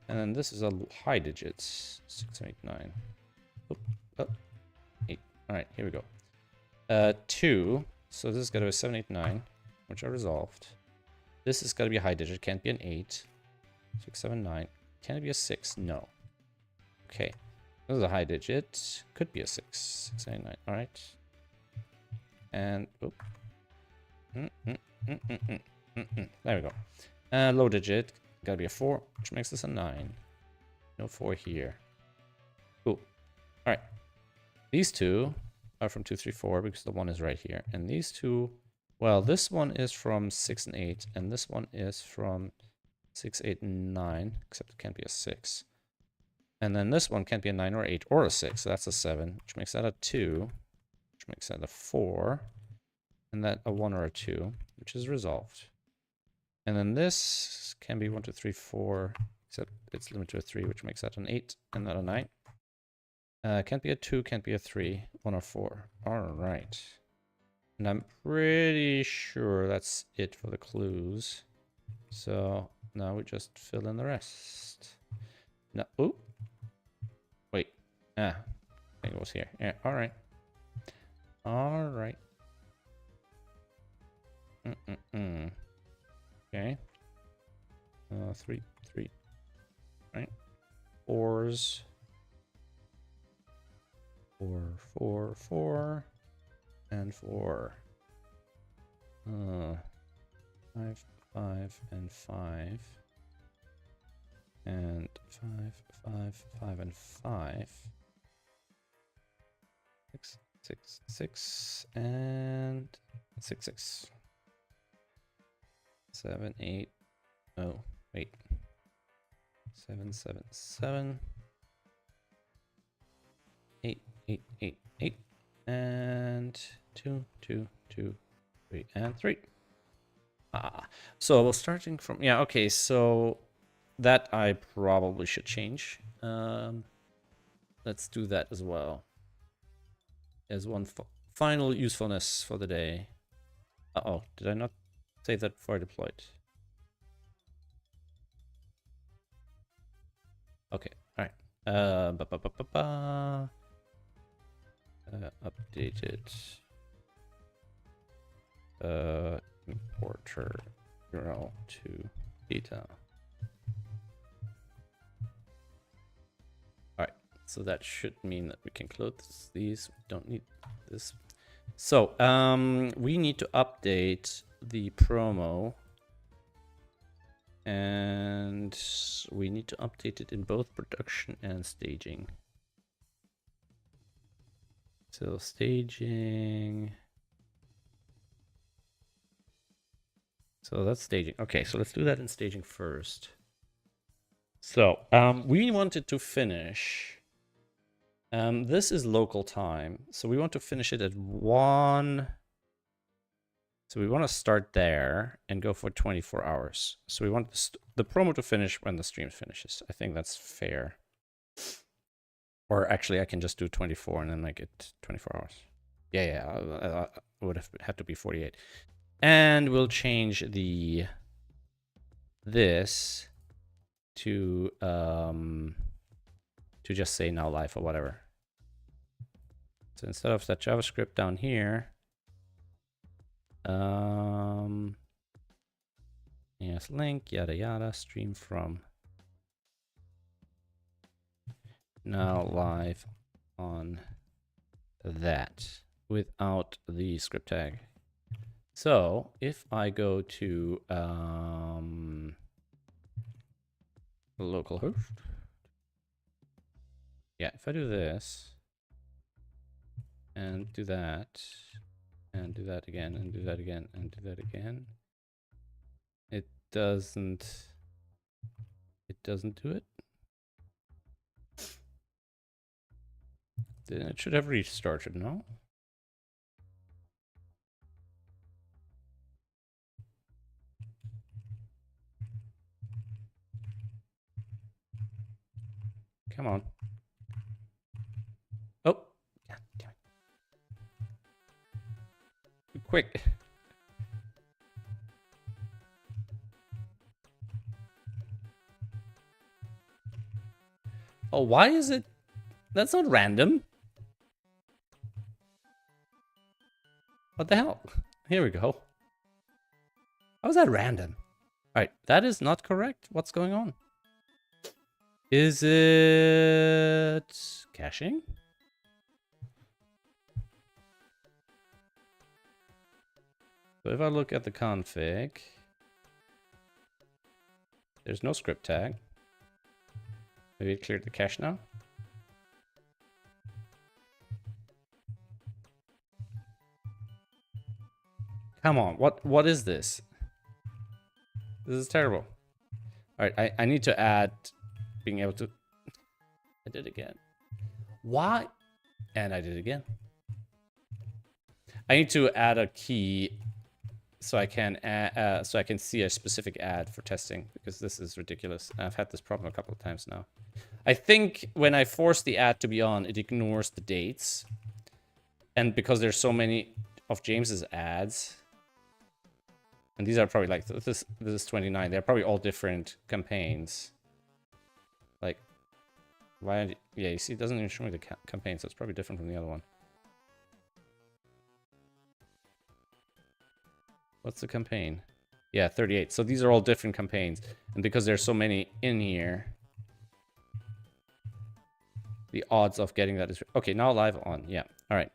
And then this is a high digits. 6, 8, 9. Oh, 8. All right, here we go. 2. So this has got to be a 7, 8, 9, which are resolved. This has got to be a high digit. Can't be an 8. 6, 7, 9. Can it be a 6? No. Okay. This is a high digit. Could be a 6. 6, 8, 9. All right. And oh. There we go. Low digit. Got to be a 4, which makes this a 9. No 4 here. Cool. All right. These two are from 2, 3, 4 because the 1 is right here. And these two, well, this one is from 6 and 8. And this one is from 6, 8, and 9. Except it can't be a 6. And then this one can't be a 9 or 8 or a 6. So that's a 7, which makes that a 2. Which makes that a 4. And that a 1 or a 2, which is resolved. And then this can be 1, 2, 3, 4, except it's limited to a 3, which makes that an 8 and not a 9. Can't be a 2, can't be a 3, 1 or 4. All right. And I'm pretty sure that's it for the clues. So now we just fill in the rest. No, ooh. Wait. I think it was here. Yeah, all right. All right. Okay. 3, 3. Right. 4s. 4, 4, 4, and 4. 5, 5, and 5. And 5, 5, 5, and 5. 6, 6, 6, and 6, 6. 7, 8. Oh, wait. 7, 7, 7. 8, 8, 8, 8. And 2, 2, 2, 3, and 3. So we're starting from, yeah, okay, so that I probably should change. Let's do that as well. As one final usefulness for the day. Uh-oh, did I not save that before I deployed? Okay, all right. Updated importer URL to beta. Alright, so that should mean that we can close these. We don't need this. So, we need to update the promo. And we need to update it in both production and staging. So staging. So that's staging. Okay, so let's do that in staging first. So we wanted to finish. This is local time. So we want to finish it at 1. So we want to start there and go for 24 hours. So we want the promo to finish when the stream finishes. I think that's fair. Or actually, I can just do 24 and then make it 24 hours. Yeah, it would have had to be 48. And we'll change this to just say now live or whatever. So instead of that JavaScript down here, yes, link, yada yada, stream from now live on that without the script tag. So if I go to localhost, yeah, if I do this and do that and do that again and do that again and do that again, it doesn't do it. Then it should have restarted, no? Come on. Oh, yeah, damn it. Quick. Oh, why is it? That's not random. What the hell? Here we go. How is that random? All right, that is not correct. What's going on? Is it caching? So if I look at the config, there's no script tag. Maybe it cleared the cache now. Come on, what is this? This is terrible. All right, I need to add being able to. I did it again. Why? And I did it again. I need to add a key so I can see a specific ad for testing, because this is ridiculous. I've had this problem a couple of times now. I think when I force the ad to be on, it ignores the dates, and because there's so many of James's ads, and these are probably like this is 29. They're probably all different campaigns. Like, why? Yeah, you see, it doesn't even show me the campaign, so it's probably different from the other one. What's the campaign? Yeah, 38. So these are all different campaigns. And because there's so many in here, the odds of getting that is... Okay, now live on. Yeah. All right.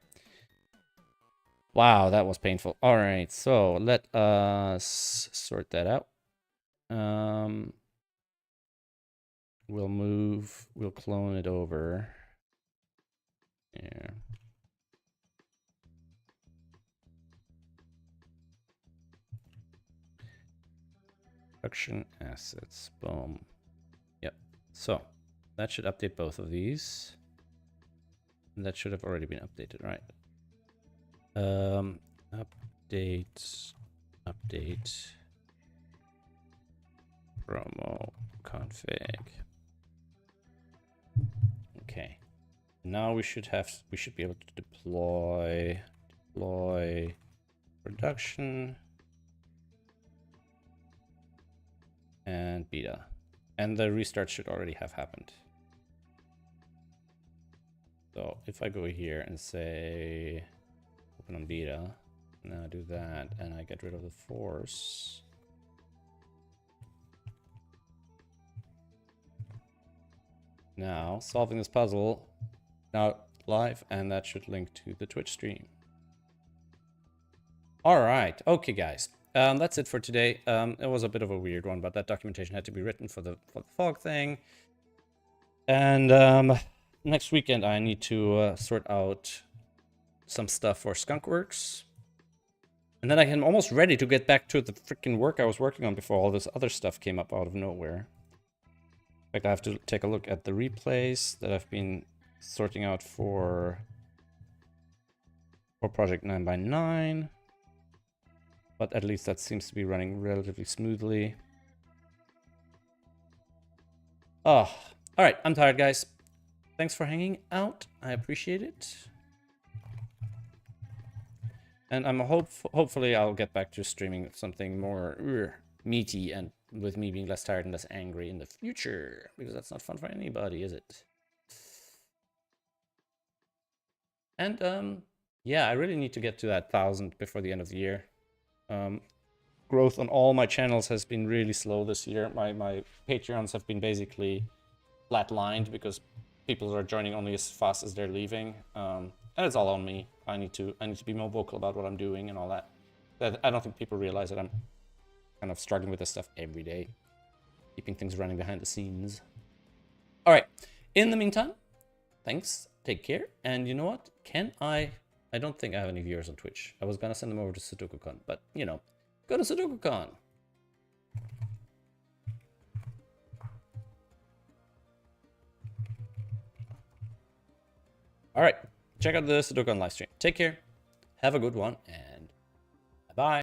Wow, that was painful. All right. So let us sort that out. We'll clone it over. Yeah. Production assets, boom. Yep. So that should update both of these. And that should have already been updated, right? Update promo config. Okay. Now we should be able to deploy production and beta, and the restart should already have happened. So if I go here and say open on beta, Now do that, and I get rid of the force. Now, solving this puzzle. Now live, and that should link to the Twitch stream. Alright, okay guys. That's it for today. It was a bit of a weird one, but that documentation had to be written for the fog thing. And next weekend I need to sort out some stuff for Skunkworks. And then I am almost ready to get back to the freaking work I was working on before all this other stuff came up out of nowhere. In fact, I have to take a look at the replays that I've been sorting out for Project 9x9. But at least that seems to be running relatively smoothly. Oh, alright, I'm tired, guys. Thanks for hanging out. I appreciate it. And I'm hopefully I'll get back to streaming something more meaty and with me being less tired and less angry in the future. Because that's not fun for anybody, is it? And yeah, I really need to get to that 1,000 before the end of the year. Growth on all my channels has been really slow this year. My Patreons have been basically flatlined because people are joining only as fast as they're leaving. And it's all on me. I need to be more vocal about what I'm doing and all that. I don't think people realize that I'm kind of struggling with this stuff every day, keeping things running behind the scenes. All right. In the meantime, thanks. Take care. And you know what? I don't think I have any viewers on Twitch. I was gonna send them over to SudokuCon, but you know, go to SudokuCon. All right. Check out the SudokuCon livestream. Take care. Have a good one, and bye-bye.